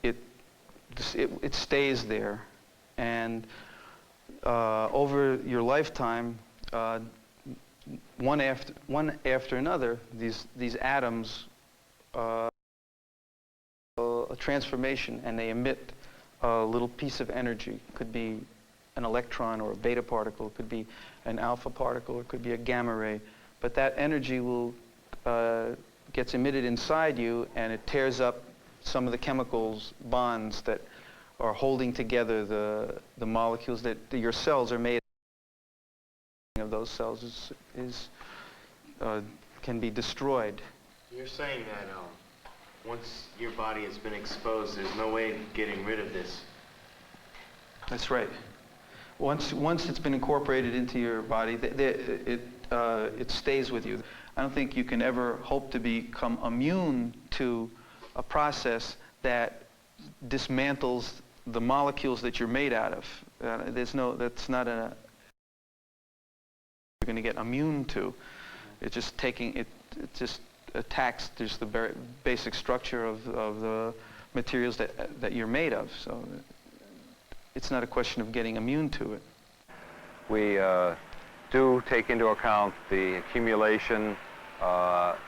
it stays there, and over your lifetime, one after another, these atoms a transformation, and they emit a little piece of energy. It could be an electron or a beta particle. It could be an alpha particle. It could be a gamma ray. But that energy will gets emitted inside you, and it tears up some of the chemicals bonds that are holding together the molecules that your cells are made of. Those cells can be destroyed. You're saying that once your body has been exposed, there's no way of getting rid of this. That's right. Once it's been incorporated into your body, it stays with you. I don't think you can ever hope to become immune to a process that dismantles the molecules that you're made out of. That's not you're going to get immune to. It's just it just attacks just the very basic structure of the materials that you're made of. So it's not a question of getting immune to it. We do take into account the accumulation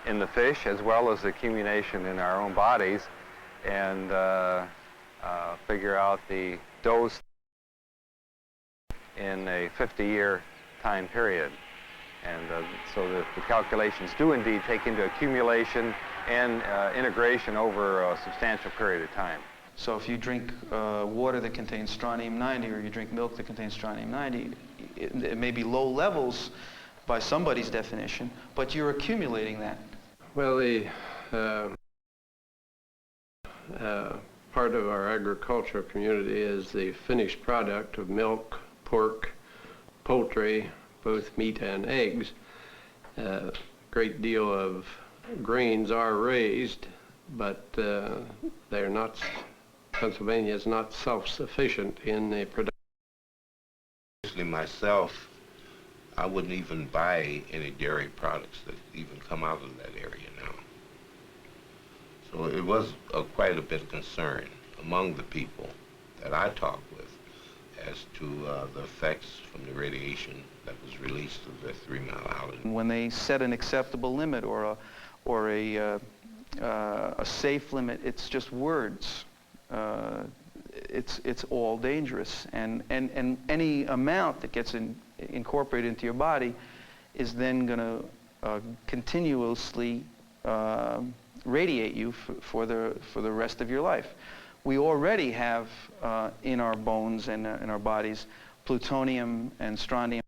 in the fish as well as the accumulation in our own bodies, and figure out the dose in a 50-year time period. And so the calculations do indeed take into accumulation and integration over a substantial period of time. So if you drink water that contains strontium-90, or you drink milk that contains strontium-90, it may be low levels by somebody's definition, but you're accumulating that. Well, the part of our agricultural community is the finished product of milk, pork, poultry, both meat and eggs. A great deal of grains are raised, but they're not, Pennsylvania is not self-sufficient in the production. Myself, I wouldn't even buy any dairy products that even come out of that area now. So it was quite a bit of concern among the people that I talked with as to the effects from the radiation that was released through the 3 Mile Island. When they set an acceptable limit or a safe limit, it's just words. It's all dangerous, and any amount that gets incorporated into your body is then going to continuously radiate you for the rest of your life. We already have in our bones and in our bodies plutonium and strontium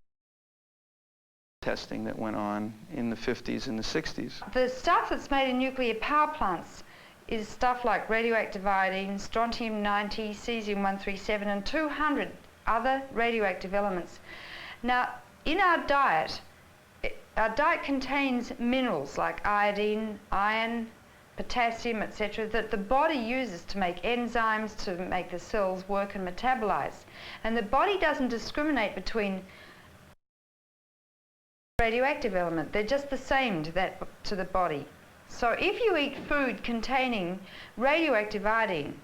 testing that went on in the 50s and the 60s. The stuff that's made in nuclear power plants is stuff like radioactive iodine, strontium-90, cesium-137, and 200 other radioactive elements. Now, in our diet contains minerals like iodine, iron, potassium, etc., that the body uses to make enzymes, to make the cells work and metabolize. And the body doesn't discriminate between radioactive element. They're just the same to the body. So if you eat food containing radioactive iodine,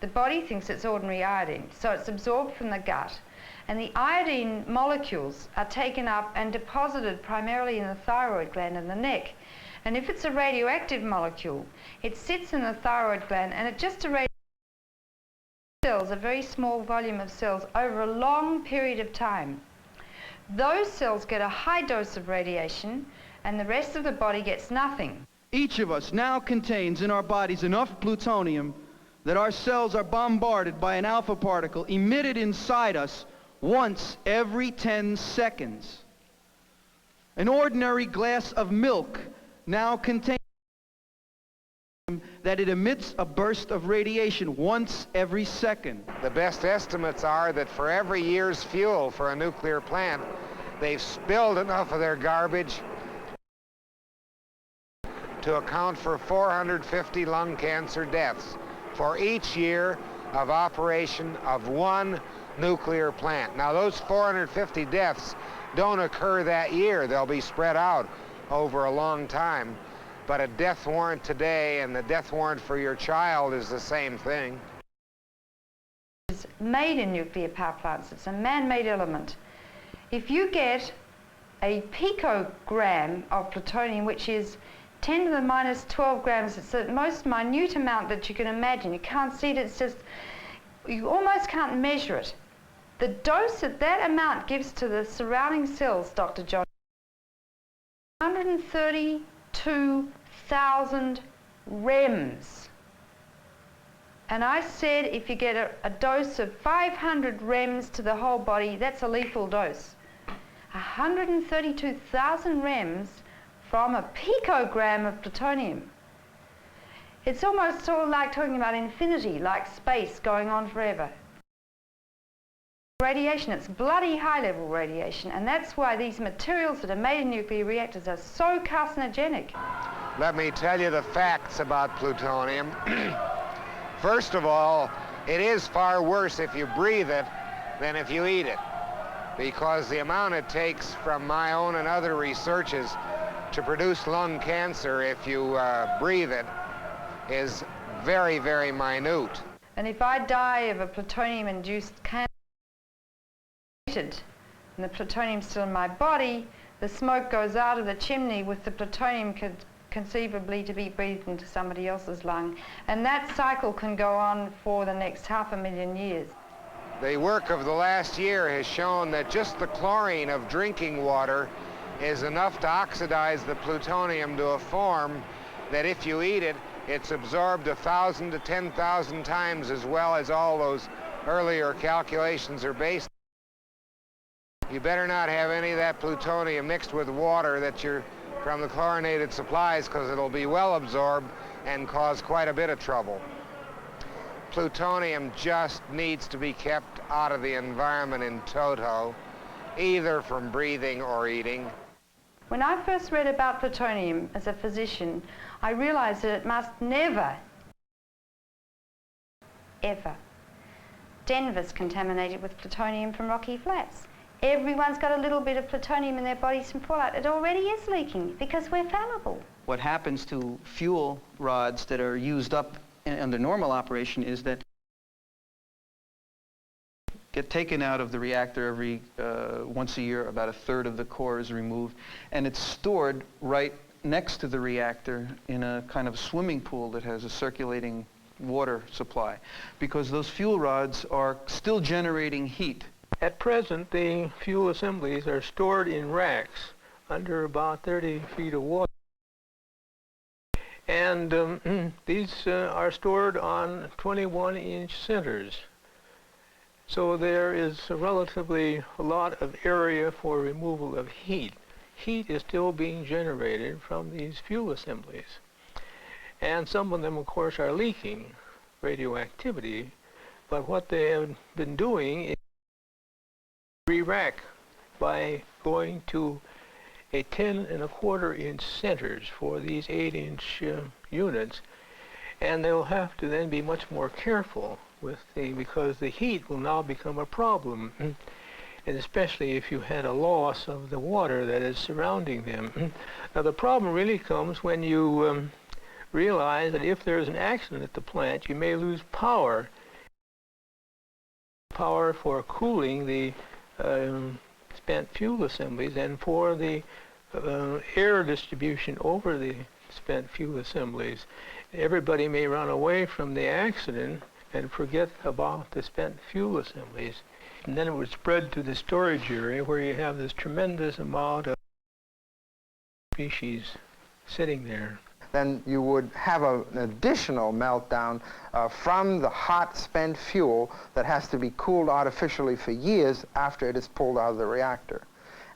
the body thinks it's ordinary iodine, so it's absorbed from the gut. And the iodine molecules are taken up and deposited primarily in the thyroid gland in the neck. And if it's a radioactive molecule, it sits in the thyroid gland and it just irradiates cells, a very small volume of cells, over a long period of time. Those cells get a high dose of radiation and the rest of the body gets nothing. Each of us now contains in our bodies enough plutonium that our cells are bombarded by an alpha particle emitted inside us once every 10 seconds. An ordinary glass of milk now contains that it emits a burst of radiation once every second. The best estimates are that for every year's fuel for a nuclear plant, they've spilled enough of their garbage to account for 450 lung cancer deaths for each year of operation of one nuclear plant. Now, those 450 deaths don't occur that year. They'll be spread out over a long time. But a death warrant today and the death warrant for your child is the same thing. It's made in nuclear power plants. It's a man-made element. If you get a picogram of plutonium, which is 10 to the minus 12 grams, it's the most minute amount that you can imagine. You can't see it, it's just, you almost can't measure it. The dose that that amount gives to the surrounding cells, Dr. John, 132,000 rems. And I said if you get a dose of 500 rems to the whole body, that's a lethal dose. 132,000 rems from a picogram of plutonium. It's almost sort of like talking about infinity, like space going on forever. Radiation, it's bloody high-level radiation, and that's why these materials that are made in nuclear reactors are so carcinogenic. Let me tell you the facts about plutonium. First of all, it is far worse if you breathe it than if you eat it, because the amount it takes from my own and other researches to produce lung cancer if you breathe it is very, very minute. And if I die of a plutonium-induced cancer, and the plutonium's still in my body, the smoke goes out of the chimney with the plutonium conceivably to be breathed into somebody else's lung. And that cycle can go on for the next 500,000 years. The work of the last year has shown that just the chlorine of drinking water is enough to oxidize the plutonium to a form that if you eat it, it's absorbed 1,000 to 10,000 times as well as all those earlier calculations are based. You better not have any of that plutonium mixed with water that you're from the chlorinated supplies, because it'll be well absorbed and cause quite a bit of trouble. Plutonium just needs to be kept out of the environment in toto, either from breathing or eating. When I first read about plutonium as a physician, I realized that it must never, ever. Denver's contaminated with plutonium from Rocky Flats. Everyone's got a little bit of plutonium in their bodies from fallout. It already is leaking because we're fallible. What happens to fuel rods that are used up under normal operation is that get taken out of the reactor every once a year. About a third of the core is removed, and it's stored right next to the reactor in a kind of swimming pool that has a circulating water supply, because those fuel rods are still generating heat. At present, the fuel assemblies are stored in racks under about 30 feet of water. And these are stored on 21-inch centers. So there is a relatively a lot of area for removal of heat. Heat is still being generated from these fuel assemblies. And some of them, of course, are leaking radioactivity, but what they have been doing is re-rack by going to a 10.25-inch centers for these 8-inch units, and they'll have to then be much more careful with because the heat will now become a problem, and especially if you had a loss of the water that is surrounding them. Now the problem really comes when you realize that if there's an accident at the plant, you may lose power for cooling the spent fuel assemblies and for the air distribution over the spent fuel assemblies. Everybody may run away from the accident and forget about the spent fuel assemblies. And then it would spread to the storage area where you have this tremendous amount of species sitting there. Then you would have an additional meltdown from the hot spent fuel that has to be cooled artificially for years after it is pulled out of the reactor.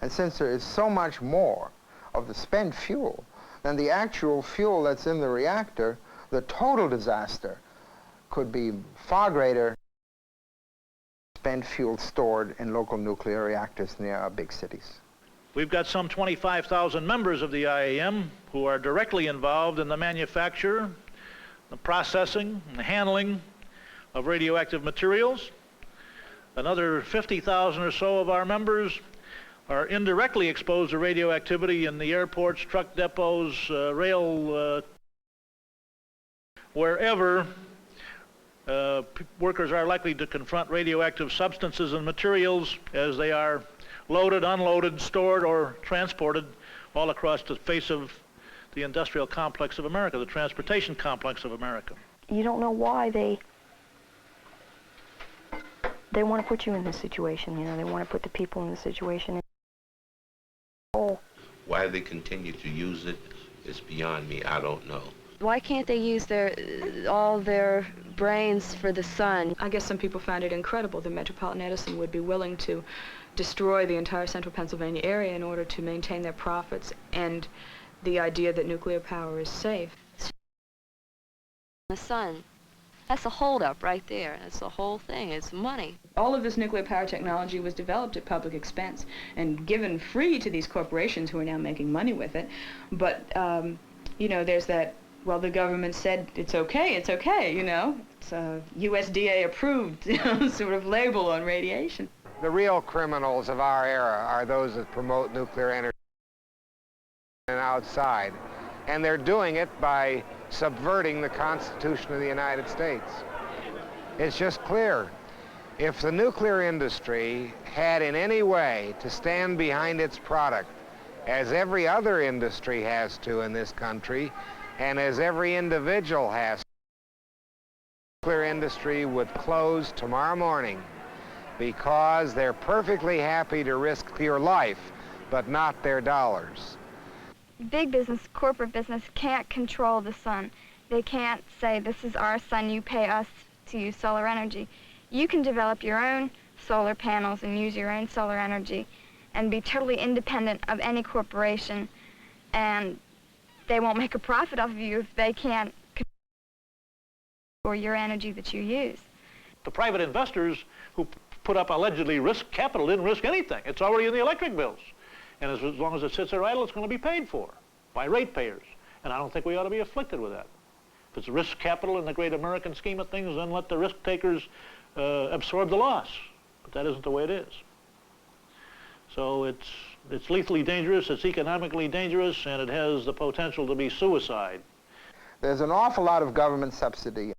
And since there is so much more of the spent fuel than the actual fuel that's in the reactor, the total disaster could be far greater than spent fuel stored in local nuclear reactors near our big cities. We've got some 25,000 members of the IAM who are directly involved in the manufacture, the processing, and the handling of radioactive materials. Another 50,000 or so of our members are indirectly exposed to radioactivity in the airports, truck depots, rail, wherever workers are likely to confront radioactive substances and materials as they are loaded, unloaded, stored, or transported all across the face of the industrial complex of America, the transportation complex of America. You don't know why they want to put you in this situation. You know, they want to put the people in this situation. Why they continue to use it is beyond me. I don't know. Why can't they use all their brains for the sun? I guess some people find it incredible that Metropolitan Edison would be willing to destroy the entire central Pennsylvania area in order to maintain their profits and the idea that nuclear power is safe. The sun. That's the holdup right there. That's the whole thing. It's money. All of this nuclear power technology was developed at public expense and given free to these corporations who are now making money with it. But, you know, there's that, well, the government said it's okay, you know. It's a USDA approved sort of label on radiation. The real criminals of our era are those that promote nuclear energy and outside. And they're doing it by subverting the Constitution of the United States. It's just clear. If the nuclear industry had in any way to stand behind its product, as every other industry has to in this country, and as every individual has, the nuclear industry would close tomorrow morning because they're perfectly happy to risk your life, but not their dollars. Big business, corporate business, can't control the sun. They can't say, this is our sun, you pay us to use solar energy. You can develop your own solar panels and use your own solar energy and be totally independent of any corporation, and they won't make a profit off of you if they can't control your energy that you use. The private investors who put up allegedly risk capital didn't risk anything. It's already in the electric bills. And as long as it sits there idle, it's going to be paid for by ratepayers. And I don't think we ought to be afflicted with that. If it's risk capital in the great American scheme of things, then let the risk takers absorb the loss. But that isn't the way it is. So it's lethally dangerous, it's economically dangerous, and it has the potential to be suicide. There's an awful lot of government subsidy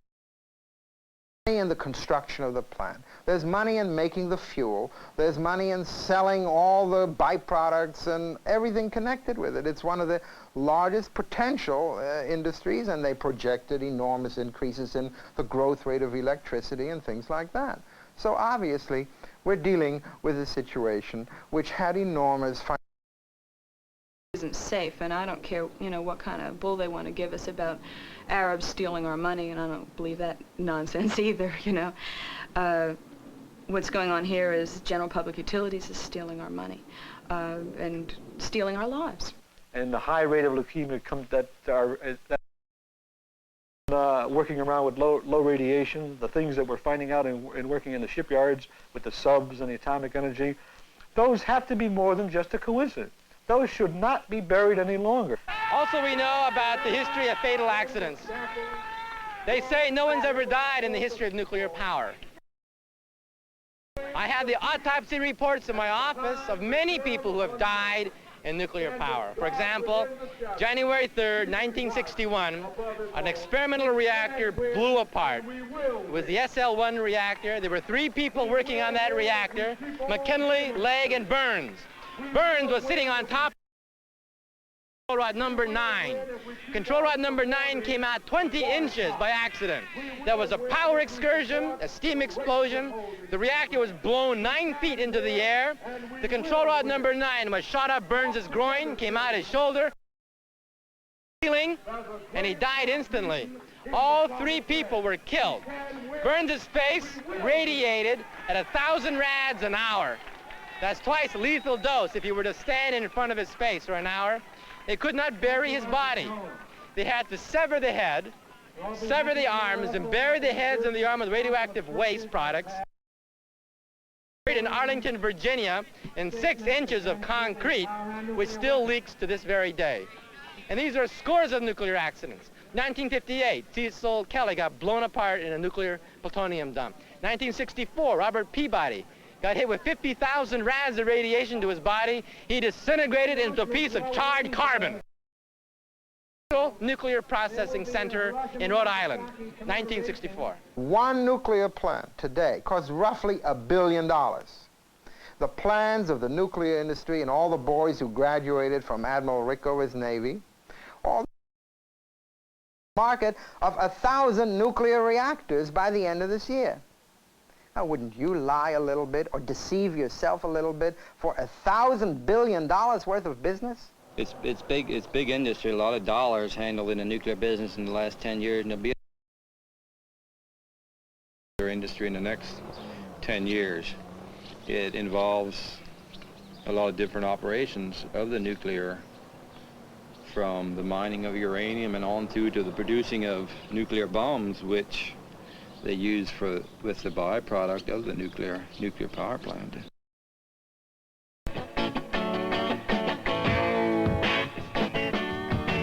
in the construction of the plant. There's money in making the fuel. There's money in selling all the byproducts and everything connected with it. It's one of the largest potential industries, and they projected enormous increases in the growth rate of electricity and things like that. So obviously, we're dealing with a situation which had enormous isn't safe, and I don't care, you know, what kind of bull they want to give us about Arabs stealing our money, and I don't believe that nonsense either, you know. What's going on here is General Public Utilities is stealing our money and stealing our lives. And the high rate of leukemia comes working around with low radiation, the things that we're finding out in working in the shipyards with the subs and the atomic energy, those have to be more than just a coincidence. Those should not be buried any longer. Also, we know about the history of fatal accidents. They say no one's ever died in the history of nuclear power. I have the autopsy reports in my office of many people who have died in nuclear power. For example, January 3rd, 1961, an experimental reactor blew apart. It was the SL-1 reactor. There were 3 people working on that reactor, McKinley, Legg, and Burns. Burns was sitting on top of control rod number 9. Control rod number 9 came out 20 inches by accident. There was a power excursion, a steam explosion. The reactor was blown 9 feet into the air. The control rod number 9 was shot up Burns' groin, came out his shoulder, and he died instantly. All 3 people were killed. Burns' face radiated at 1,000 rads an hour. That's twice lethal dose if you were to stand in front of his face for an hour. They could not bury his body. They had to sever the head, sever the arms, and bury the heads and the arm with radioactive waste products. In Arlington, Virginia, in 6 inches of concrete, which still leaks to this very day. And these are scores of nuclear accidents. 1958, Cecil Kelly got blown apart in a nuclear plutonium dump. 1964, Robert Peabody got hit with 50,000 rads of radiation to his body. He disintegrated into a piece of charred carbon. Nuclear Processing Center in Rhode Island, 1964. One nuclear plant today costs roughly $1 billion. The plans of the nuclear industry and all the boys who graduated from Admiral Rickover's Navy, all the market of 1,000 nuclear reactors by the end of this year. Now, wouldn't you lie a little bit or deceive yourself a little bit for $1,000 billion worth of business? It's big industry. A lot of dollars handled in the nuclear business in the last 10 years, and there'll be a industry in the next 10 years. It involves a lot of different operations of the nuclear, from the mining of uranium and on through to the producing of nuclear bombs, which they use with the byproduct of the nuclear power plant.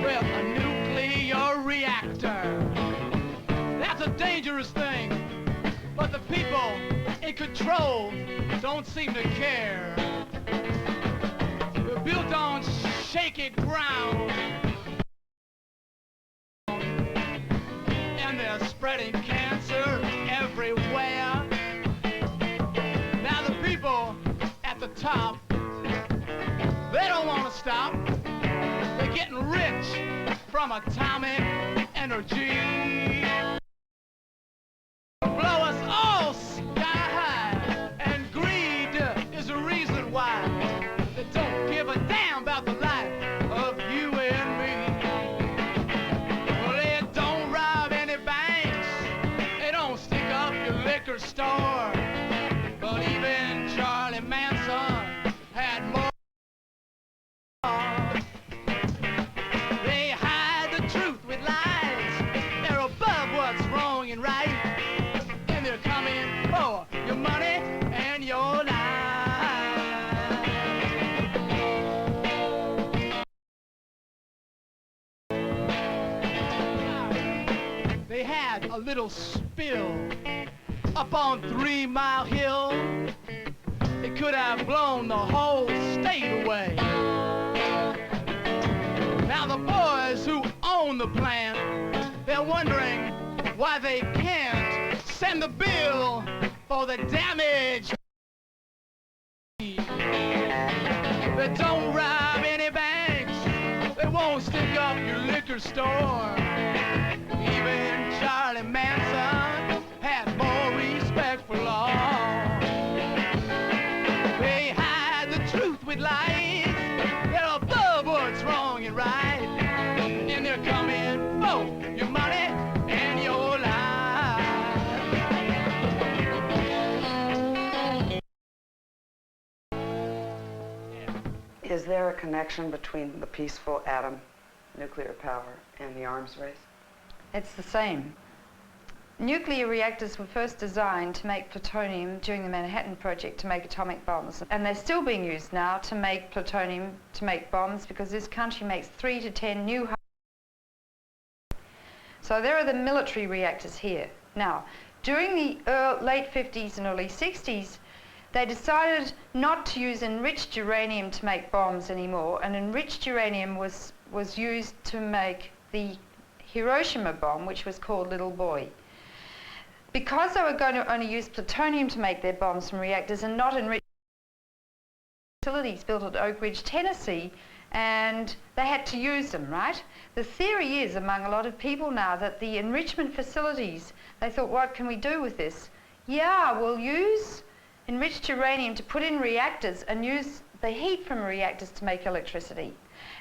Well, a nuclear reactor, that's a dangerous thing, but the people in control don't seem to care. We're built on shaky ground, and they're spreading cancer everywhere. Now the people at the top, they don't want to stop. They're getting rich from atomic energy. Blow us all sky high, and greed is the reason why they don't give a damn about the life of you and me. Well, they don't rob any banks, they don't stick up your liquor store, but even Charlie Manson had more. They hide the truth with lies. They're above what's wrong and right, and they're coming for your money and your life. they had a little spill up on 3 Mile Hill. It could have blown the whole state away. Now the boys who own the plant, they're wondering why they can't send the bill for the damage. They don't rob any banks, they won't stick up your liquor store. Even Charlie Manson had more respect for law. They hide the truth with lies, they're above what's wrong and right, and they're coming for your money and your life. Is there a connection between the peaceful atom, nuclear power, and the arms race? It's the same. Nuclear reactors were first designed to make plutonium during the Manhattan Project to make atomic bombs. And they're still being used now to make plutonium to make bombs because this country makes 3 to 10 new. So there are the military reactors here. Now, during the late 50s and early 60s, they decided not to use enriched uranium to make bombs anymore, and enriched uranium was used to make the Hiroshima bomb, which was called Little Boy. Because they were going to only use plutonium to make their bombs from reactors and not enriched facilities built at Oak Ridge, Tennessee, and they had to use them, right? The theory is among a lot of people now that the enrichment facilities, they thought, what can we do with this? Yeah, we'll use enriched uranium to put in reactors and use the heat from reactors to make electricity.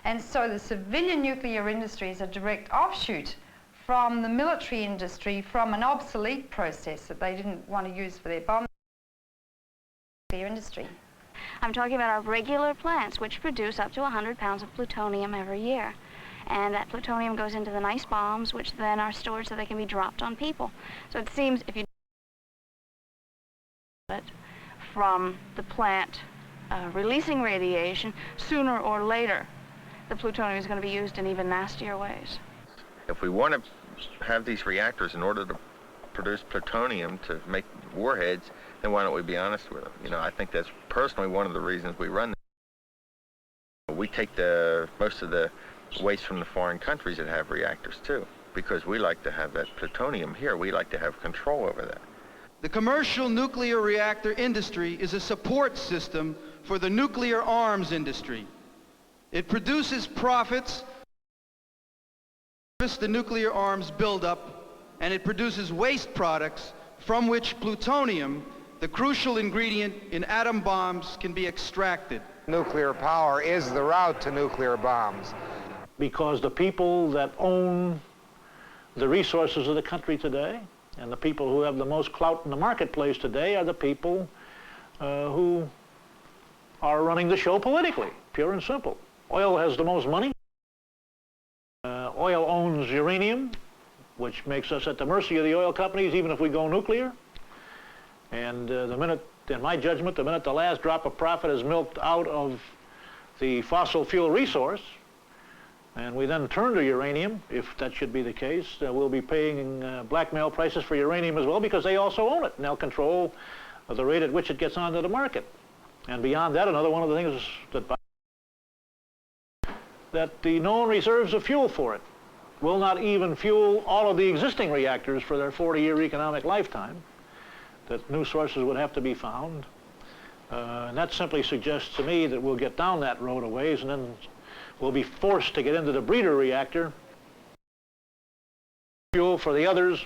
And so the civilian nuclear industry is a direct offshoot from the military industry, from an obsolete process that they didn't want to use for their bomb nuclear industry. I'm talking about our regular plants, which produce up to 100 pounds of plutonium every year. And that plutonium goes into the nice bombs, which then are stored so they can be dropped on people. So it seems if you it from the plant releasing radiation, sooner or later, the plutonium is going to be used in even nastier ways. If we want to have these reactors in order to produce plutonium to make warheads, then why don't we be honest with them? You know, I think that's personally one of the reasons we run them. We take most of the waste from the foreign countries that have reactors too, because we like to have that plutonium here. We like to have control over that. The commercial nuclear reactor industry is a support system for the nuclear arms industry. It produces profits, the nuclear arms buildup, and it produces waste products from which plutonium, the crucial ingredient in atom bombs, can be extracted. Nuclear power is the route to nuclear bombs. Because the people that own the resources of the country today and the people who have the most clout in the marketplace today are the people who are running the show politically, pure and simple. Oil has the most money. Oil owns uranium, which makes us at the mercy of the oil companies, even if we go nuclear. And the minute, in my judgment, the minute the last drop of profit is milked out of the fossil fuel resource, and we then turn to uranium, if that should be the case, we'll be paying blackmail prices for uranium as well, because they also own it, and they'll control the rate at which it gets onto the market. And beyond that, another one of the things that the known reserves of fuel for it will not even fuel all of the existing reactors for their 40-year economic lifetime, that new sources would have to be found. And that simply suggests to me that we'll get down that road a ways, and then we'll be forced to get into the breeder reactor, fuel for the others,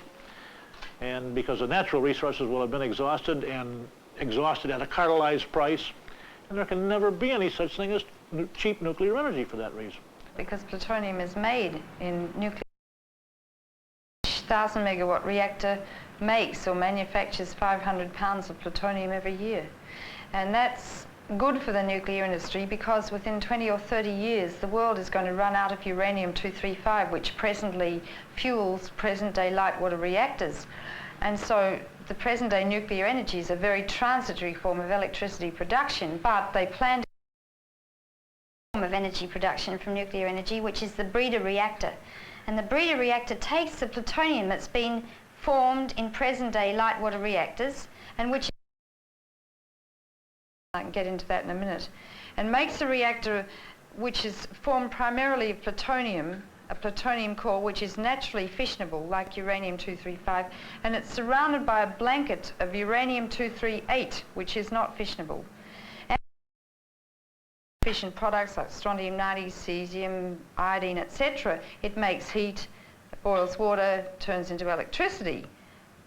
and because the natural resources will have been exhausted, and exhausted at a cartelized price, and there can never be any such thing as cheap nuclear energy for that reason. Because plutonium is made in nuclear. 1,000 megawatt reactor makes or manufactures 500 pounds of plutonium every year. And that's good for the nuclear industry because within 20 or 30 years the world is going to run out of uranium-235, which presently fuels present-day light water reactors. And so the present-day nuclear energy is a very transitory form of electricity production, but they plan to form of energy production from nuclear energy, which is the breeder reactor. And the breeder reactor takes the plutonium that's been formed in present-day light water reactors, and which I can get into that in a minute, and makes a reactor which is formed primarily of plutonium, a plutonium core which is naturally fissionable, like uranium-235, and it's surrounded by a blanket of uranium-238, which is not fissionable. And fission products like strontium-90, cesium, iodine, etc. It makes heat, boils water, turns into electricity,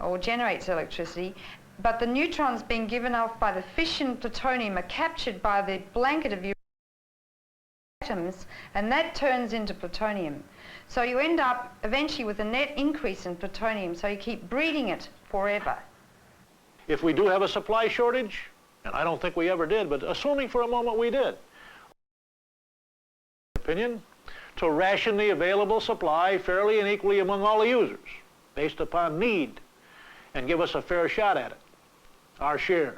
or generates electricity. But the neutrons being given off by the fission plutonium are captured by the blanket of atoms, and that turns into plutonium. So you end up eventually with a net increase in plutonium, so you keep breeding it forever. If we do have a supply shortage, and I don't think we ever did, but assuming for a moment we did, opinion, to ration the available supply fairly and equally among all the users, based upon need, and give us a fair shot at it, our share.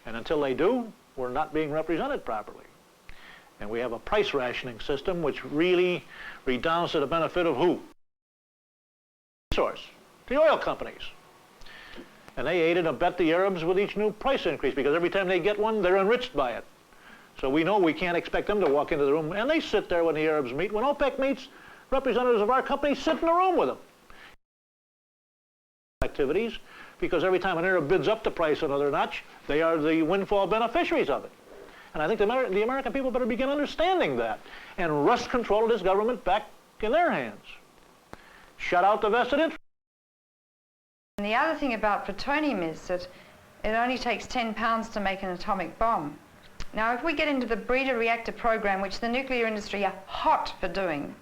And until they do, we're not being represented properly. And we have a price rationing system which really redounds to the benefit of who? Source, the oil companies. And they aid and abet the Arabs with each new price increase, because every time they get one, they're enriched by it. So we know we can't expect them to walk into the room, and they sit there when the Arabs meet. When OPEC meets, representatives of our company sit in the room with them. Activities, because every time an Arab bids up the price another notch, they are the windfall beneficiaries of it. And I think the American people better begin understanding that and wrest control of this government back in their hands. Shut out the vested interest. And the other thing about plutonium is that it only takes 10 pounds to make an atomic bomb. Now, if we get into the breeder reactor program, which the nuclear industry are hot for doing,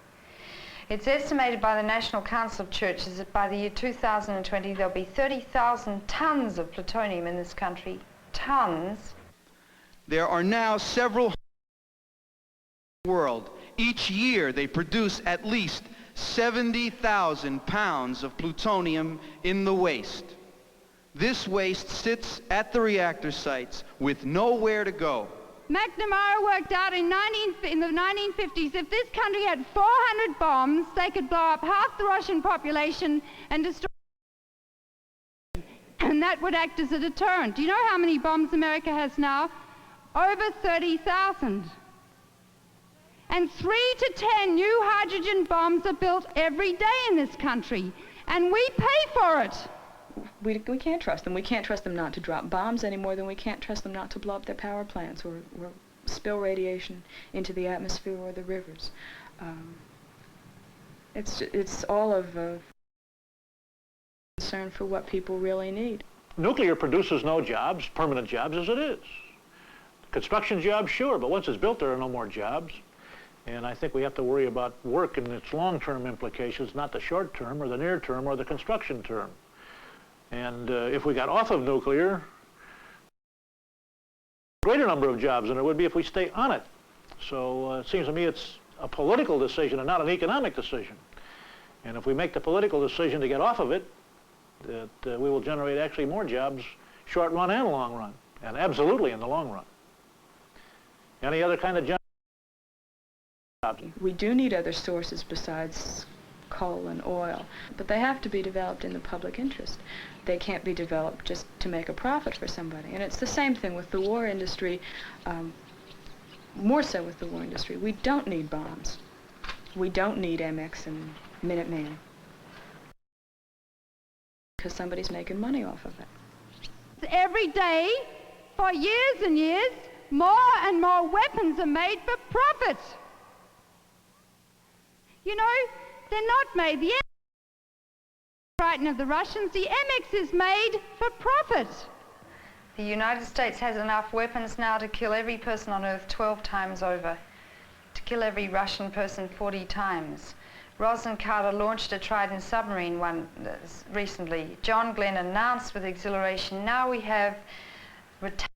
it's estimated by the National Council of Churches that by the year 2020 there'll be 30,000 tons of plutonium in this country. Tons. There are now several in the world. Each year they produce at least 70,000 pounds of plutonium in the waste. This waste sits at the reactor sites with nowhere to go. McNamara worked out in the 1950s, if this country had 400 bombs, they could blow up half the Russian population and destroy, and that would act as a deterrent. Do you know how many bombs America has now? Over 30,000. And 3 to 10 new hydrogen bombs are built every day in this country, and we pay for it. We can't trust them. We can't trust them not to drop bombs any more than we can't trust them not to blow up their power plants or spill radiation into the atmosphere or the rivers. It's all of concern for what people really need. Nuclear produces no jobs, permanent jobs as it is. Construction jobs, sure, but once it's built, there are no more jobs. And I think we have to worry about work and its long-term implications, not the short-term or the near-term or the construction term. And if we got off of nuclear, a greater number of jobs than there would be if we stay on it. So it seems to me it's a political decision and not an economic decision. And if we make the political decision to get off of it, that we will generate actually more jobs, short run and long run, and absolutely in the long run. Any other kind of jobs? We do need other sources besides coal and oil, but they have to be developed in the public interest. They can't be developed just to make a profit for somebody. And it's the same thing with the war industry, more so with the war industry. We don't need bombs. We don't need MX and Minuteman, because somebody's making money off of it. Every day, for years and years, more and more weapons are made for profit. You know, they're not made. The frightened of the Russians, the MX is made for profit. The United States has enough weapons now to kill every person on Earth 12 times over, to kill every Russian person 40 times. Rosalind Carter launched a Trident submarine recently. John Glenn announced with exhilaration, now we have retaliation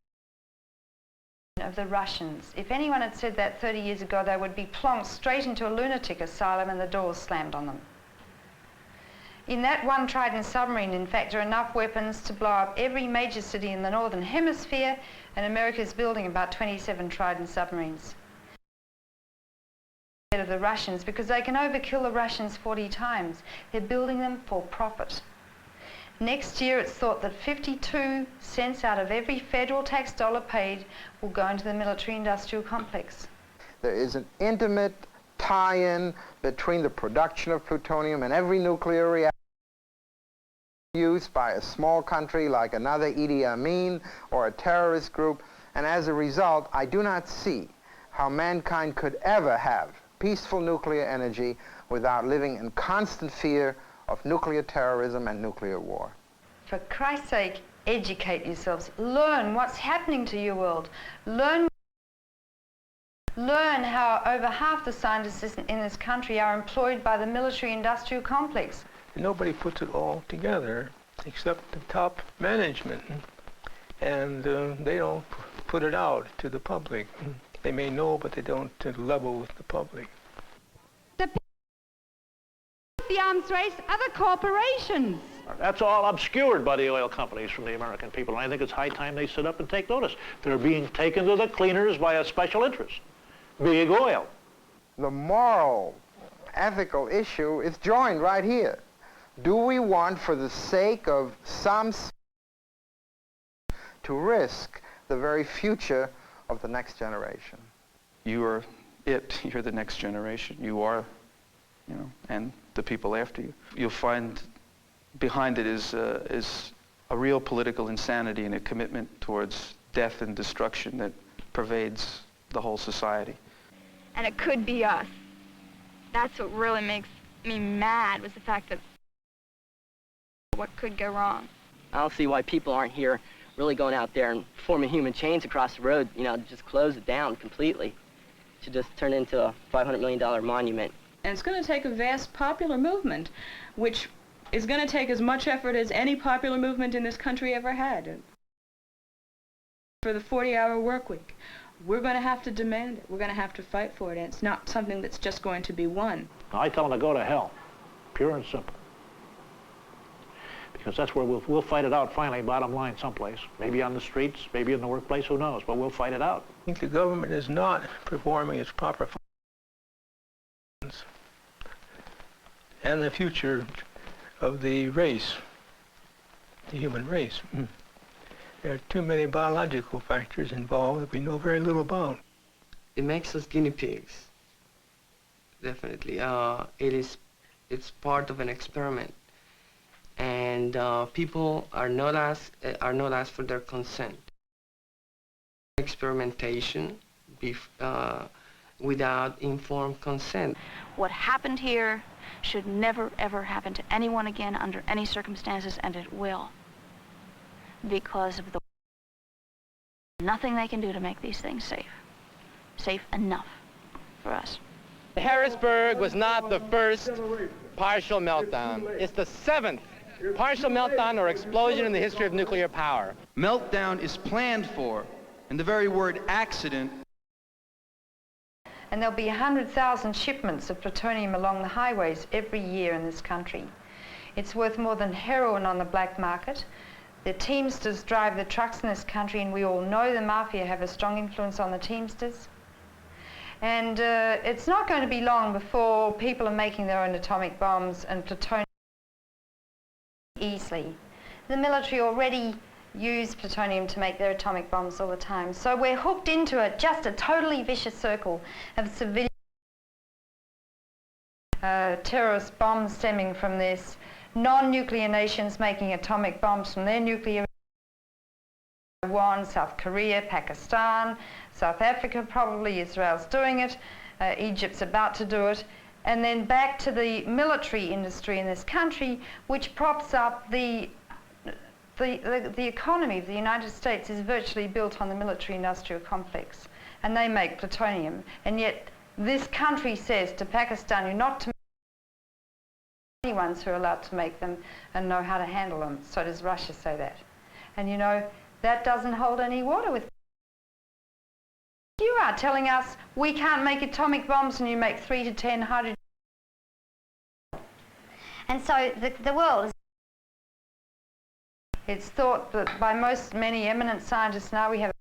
of the Russians. If anyone had said that 30 years ago, they would be plonked straight into a lunatic asylum and the doors slammed on them. In that one Trident submarine, in fact, are enough weapons to blow up every major city in the Northern Hemisphere, and America is building about 27 Trident submarines. of the Russians because they can overkill the Russians 40 times. They're building them for profit. Next year, it's thought that 52 cents out of every federal tax dollar paid will go into the military-industrial complex. There is an intimate tie-in between the production of plutonium and every nuclear reactor used by a small country like another Idi Amin or a terrorist group, and as a result, I do not see how mankind could ever have peaceful nuclear energy without living in constant fear of nuclear terrorism and nuclear war. For Christ's sake, educate yourselves. Learn what's happening to your world. Learn how over half the scientists in this country are employed by the military-industrial complex. Nobody puts it all together except the top management, and they don't put it out to the public. They may know, but they don't level with the public. The arms race are the corporations. That's all obscured by the oil companies from the American people, and I think it's high time they sit up and take notice. They're being taken to the cleaners by a special interest, big oil. The moral, ethical issue is joined right here. Do we want, for the sake of some, to risk the very future of the next generation? You are it. You're the next generation. You are, you know, and the people after you. You'll find behind it is a real political insanity and a commitment towards death and destruction that pervades the whole society. And it could be us. That's what really makes me mad, was the fact that what could go wrong. I don't see why people aren't here really going out there and forming human chains across the road, you know, just close it down completely. It should just turn into a $500 million monument. And it's going to take a vast popular movement, which is going to take as much effort as any popular movement in this country ever had. For the 40-hour work week, we're going to have to demand it. We're going to have to fight for it, and it's not something that's just going to be won. I tell them to go to hell, pure and simple. Because that's where we'll fight it out finally, bottom line, someplace. Maybe on the streets, maybe in the workplace, who knows, but we'll fight it out. I think the government is not performing its proper functions and the future of the race, the human race. There are too many biological factors involved that we know very little about. It makes us guinea pigs, definitely. It's part of an experiment, and people are not asked for their consent. Experimentation without informed consent. What happened here should never, ever happen to anyone again under any circumstances, and it will. Because of the nothing they can do to make these things safe. Safe enough for us. Harrisburg was not the first partial meltdown. It's the 7th partial meltdown or explosion in the history of nuclear power. Meltdown is planned for, and the very word accident. And there'll be 100,000 shipments of plutonium along the highways every year in this country. It's worth more than heroin on the black market. The Teamsters drive the trucks in this country, and we all know the mafia have a strong influence on the Teamsters. And it's not going to be long before people are making their own atomic bombs and plutonium easily. The military already use plutonium to make their atomic bombs all the time. So we're hooked into it, just a totally vicious circle of civilian terrorist bombs stemming from this, non-nuclear nations making atomic bombs from their nuclear, Taiwan, South Korea, Pakistan, South Africa probably, Israel's doing it, Egypt's about to do it, and then back to the military industry in this country, which props up the economy of the United States is virtually built on the military-industrial complex, and they make plutonium. And yet this country says to Pakistan, you're not to make ones who are allowed to make them and know how to handle them. So does Russia say that. And you know, that doesn't hold any water with. You are telling us we can't make atomic bombs and you make 3 to 10 hydrogen. And so the world is. It's thought that by many eminent scientists now we have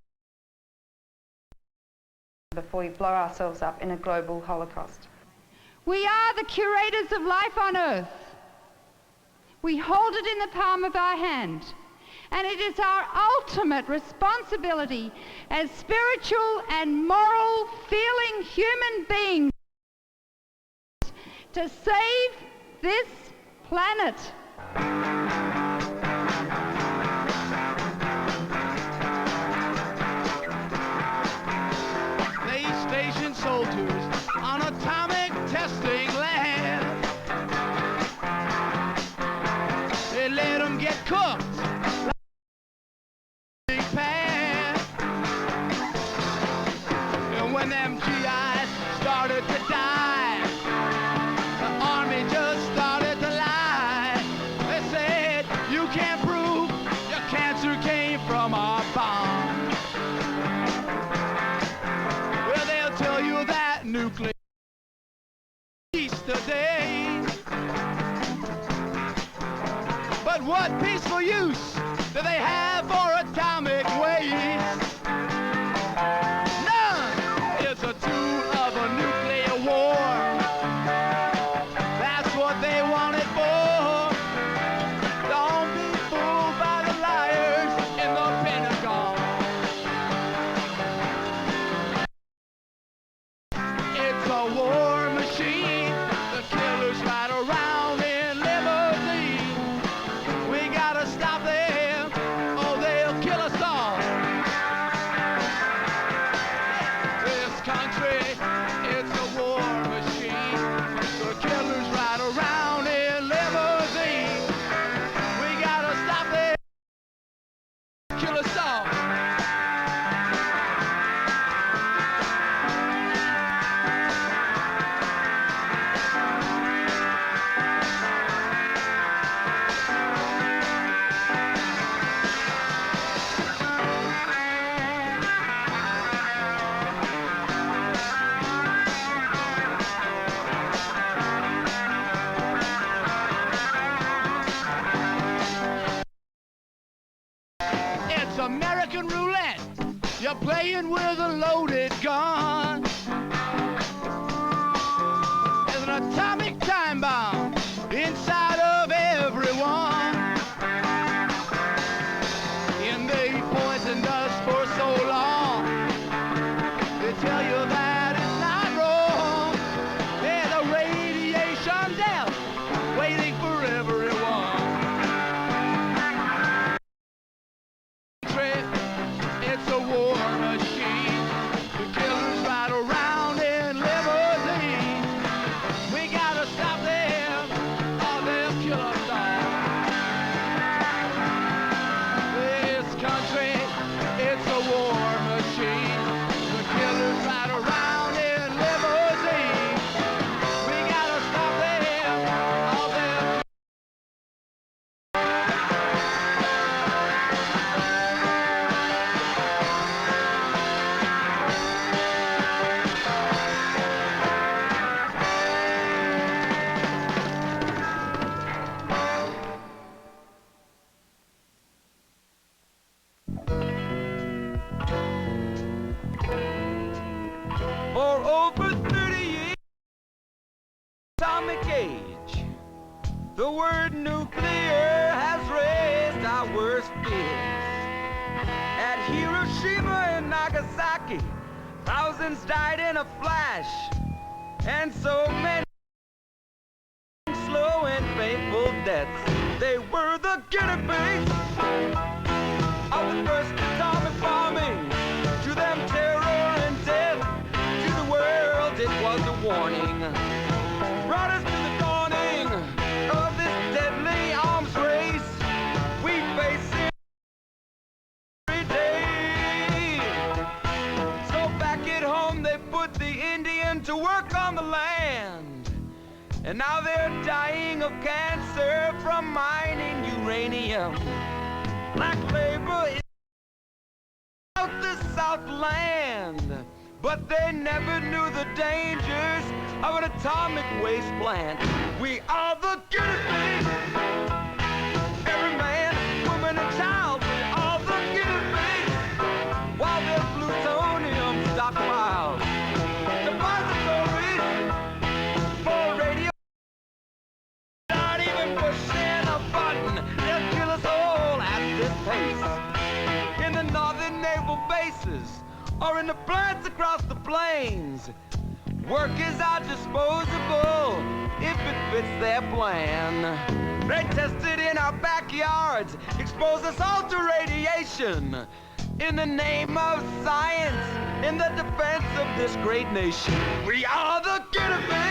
before we blow ourselves up in a global holocaust. We are the curators of life on Earth. We hold it in the palm of our hand. And it is our ultimate responsibility as spiritual and moral feeling human beings to save this planet. They station soldiers on atomic testing land. They let them get cooked. And when them GIs started to die, the army just started to lie. They said, you can't prove your cancer came from our bomb. Well, they'll tell you that nuclear peace today. But what peaceful use do they have for atomic waste? None. It's a tool of a nuclear war. That's what they want it for. Don't be fooled by the liars in the Pentagon. It's a war machine. The killers ride around in limousines. We gotta stop them, or they'll kill us all. This country, it's a war machine. The killers ride around in limousines. We gotta stop them, kill us all. It's American roulette. You're playing with a loaded gun. There's an atomic time bomb inside of everyone. And they poisoned us for so long. They tell you that it's not wrong. There's a radiation death waiting for everyone. It's a war machine. The killers ride around in limousines. We gotta stop them, or they'll kill us all. This country, it's a war machine. The killers ride around in limousines. We gotta stop them, or they'll For over 30 years, atomic age, the word nuclear has raised our worst fears. At Hiroshima and Nagasaki, thousands died in a flash, and so many slow and painful deaths. They were the guinea pigs of the first atomic bombing. To them, terror and death. To the world, it was a warning. Brought us to the dawning of this deadly arms race we face every day. So back at home, they put the Indian to work on the land. And now they're dying of cancer from mining uranium. Black labor is out the Southland, but they never knew the dangers of an atomic waste plant. We are the guinea pigs. Every man, woman, and child, we are the guinea pigs. While there's plutonium stockpiles, depositories for bases or in the plants across the plains. Work is our disposable if it fits their plan. They tested in our backyards, expose us all to radiation. In the name of science, in the defense of this great nation, we are the guinea pigs.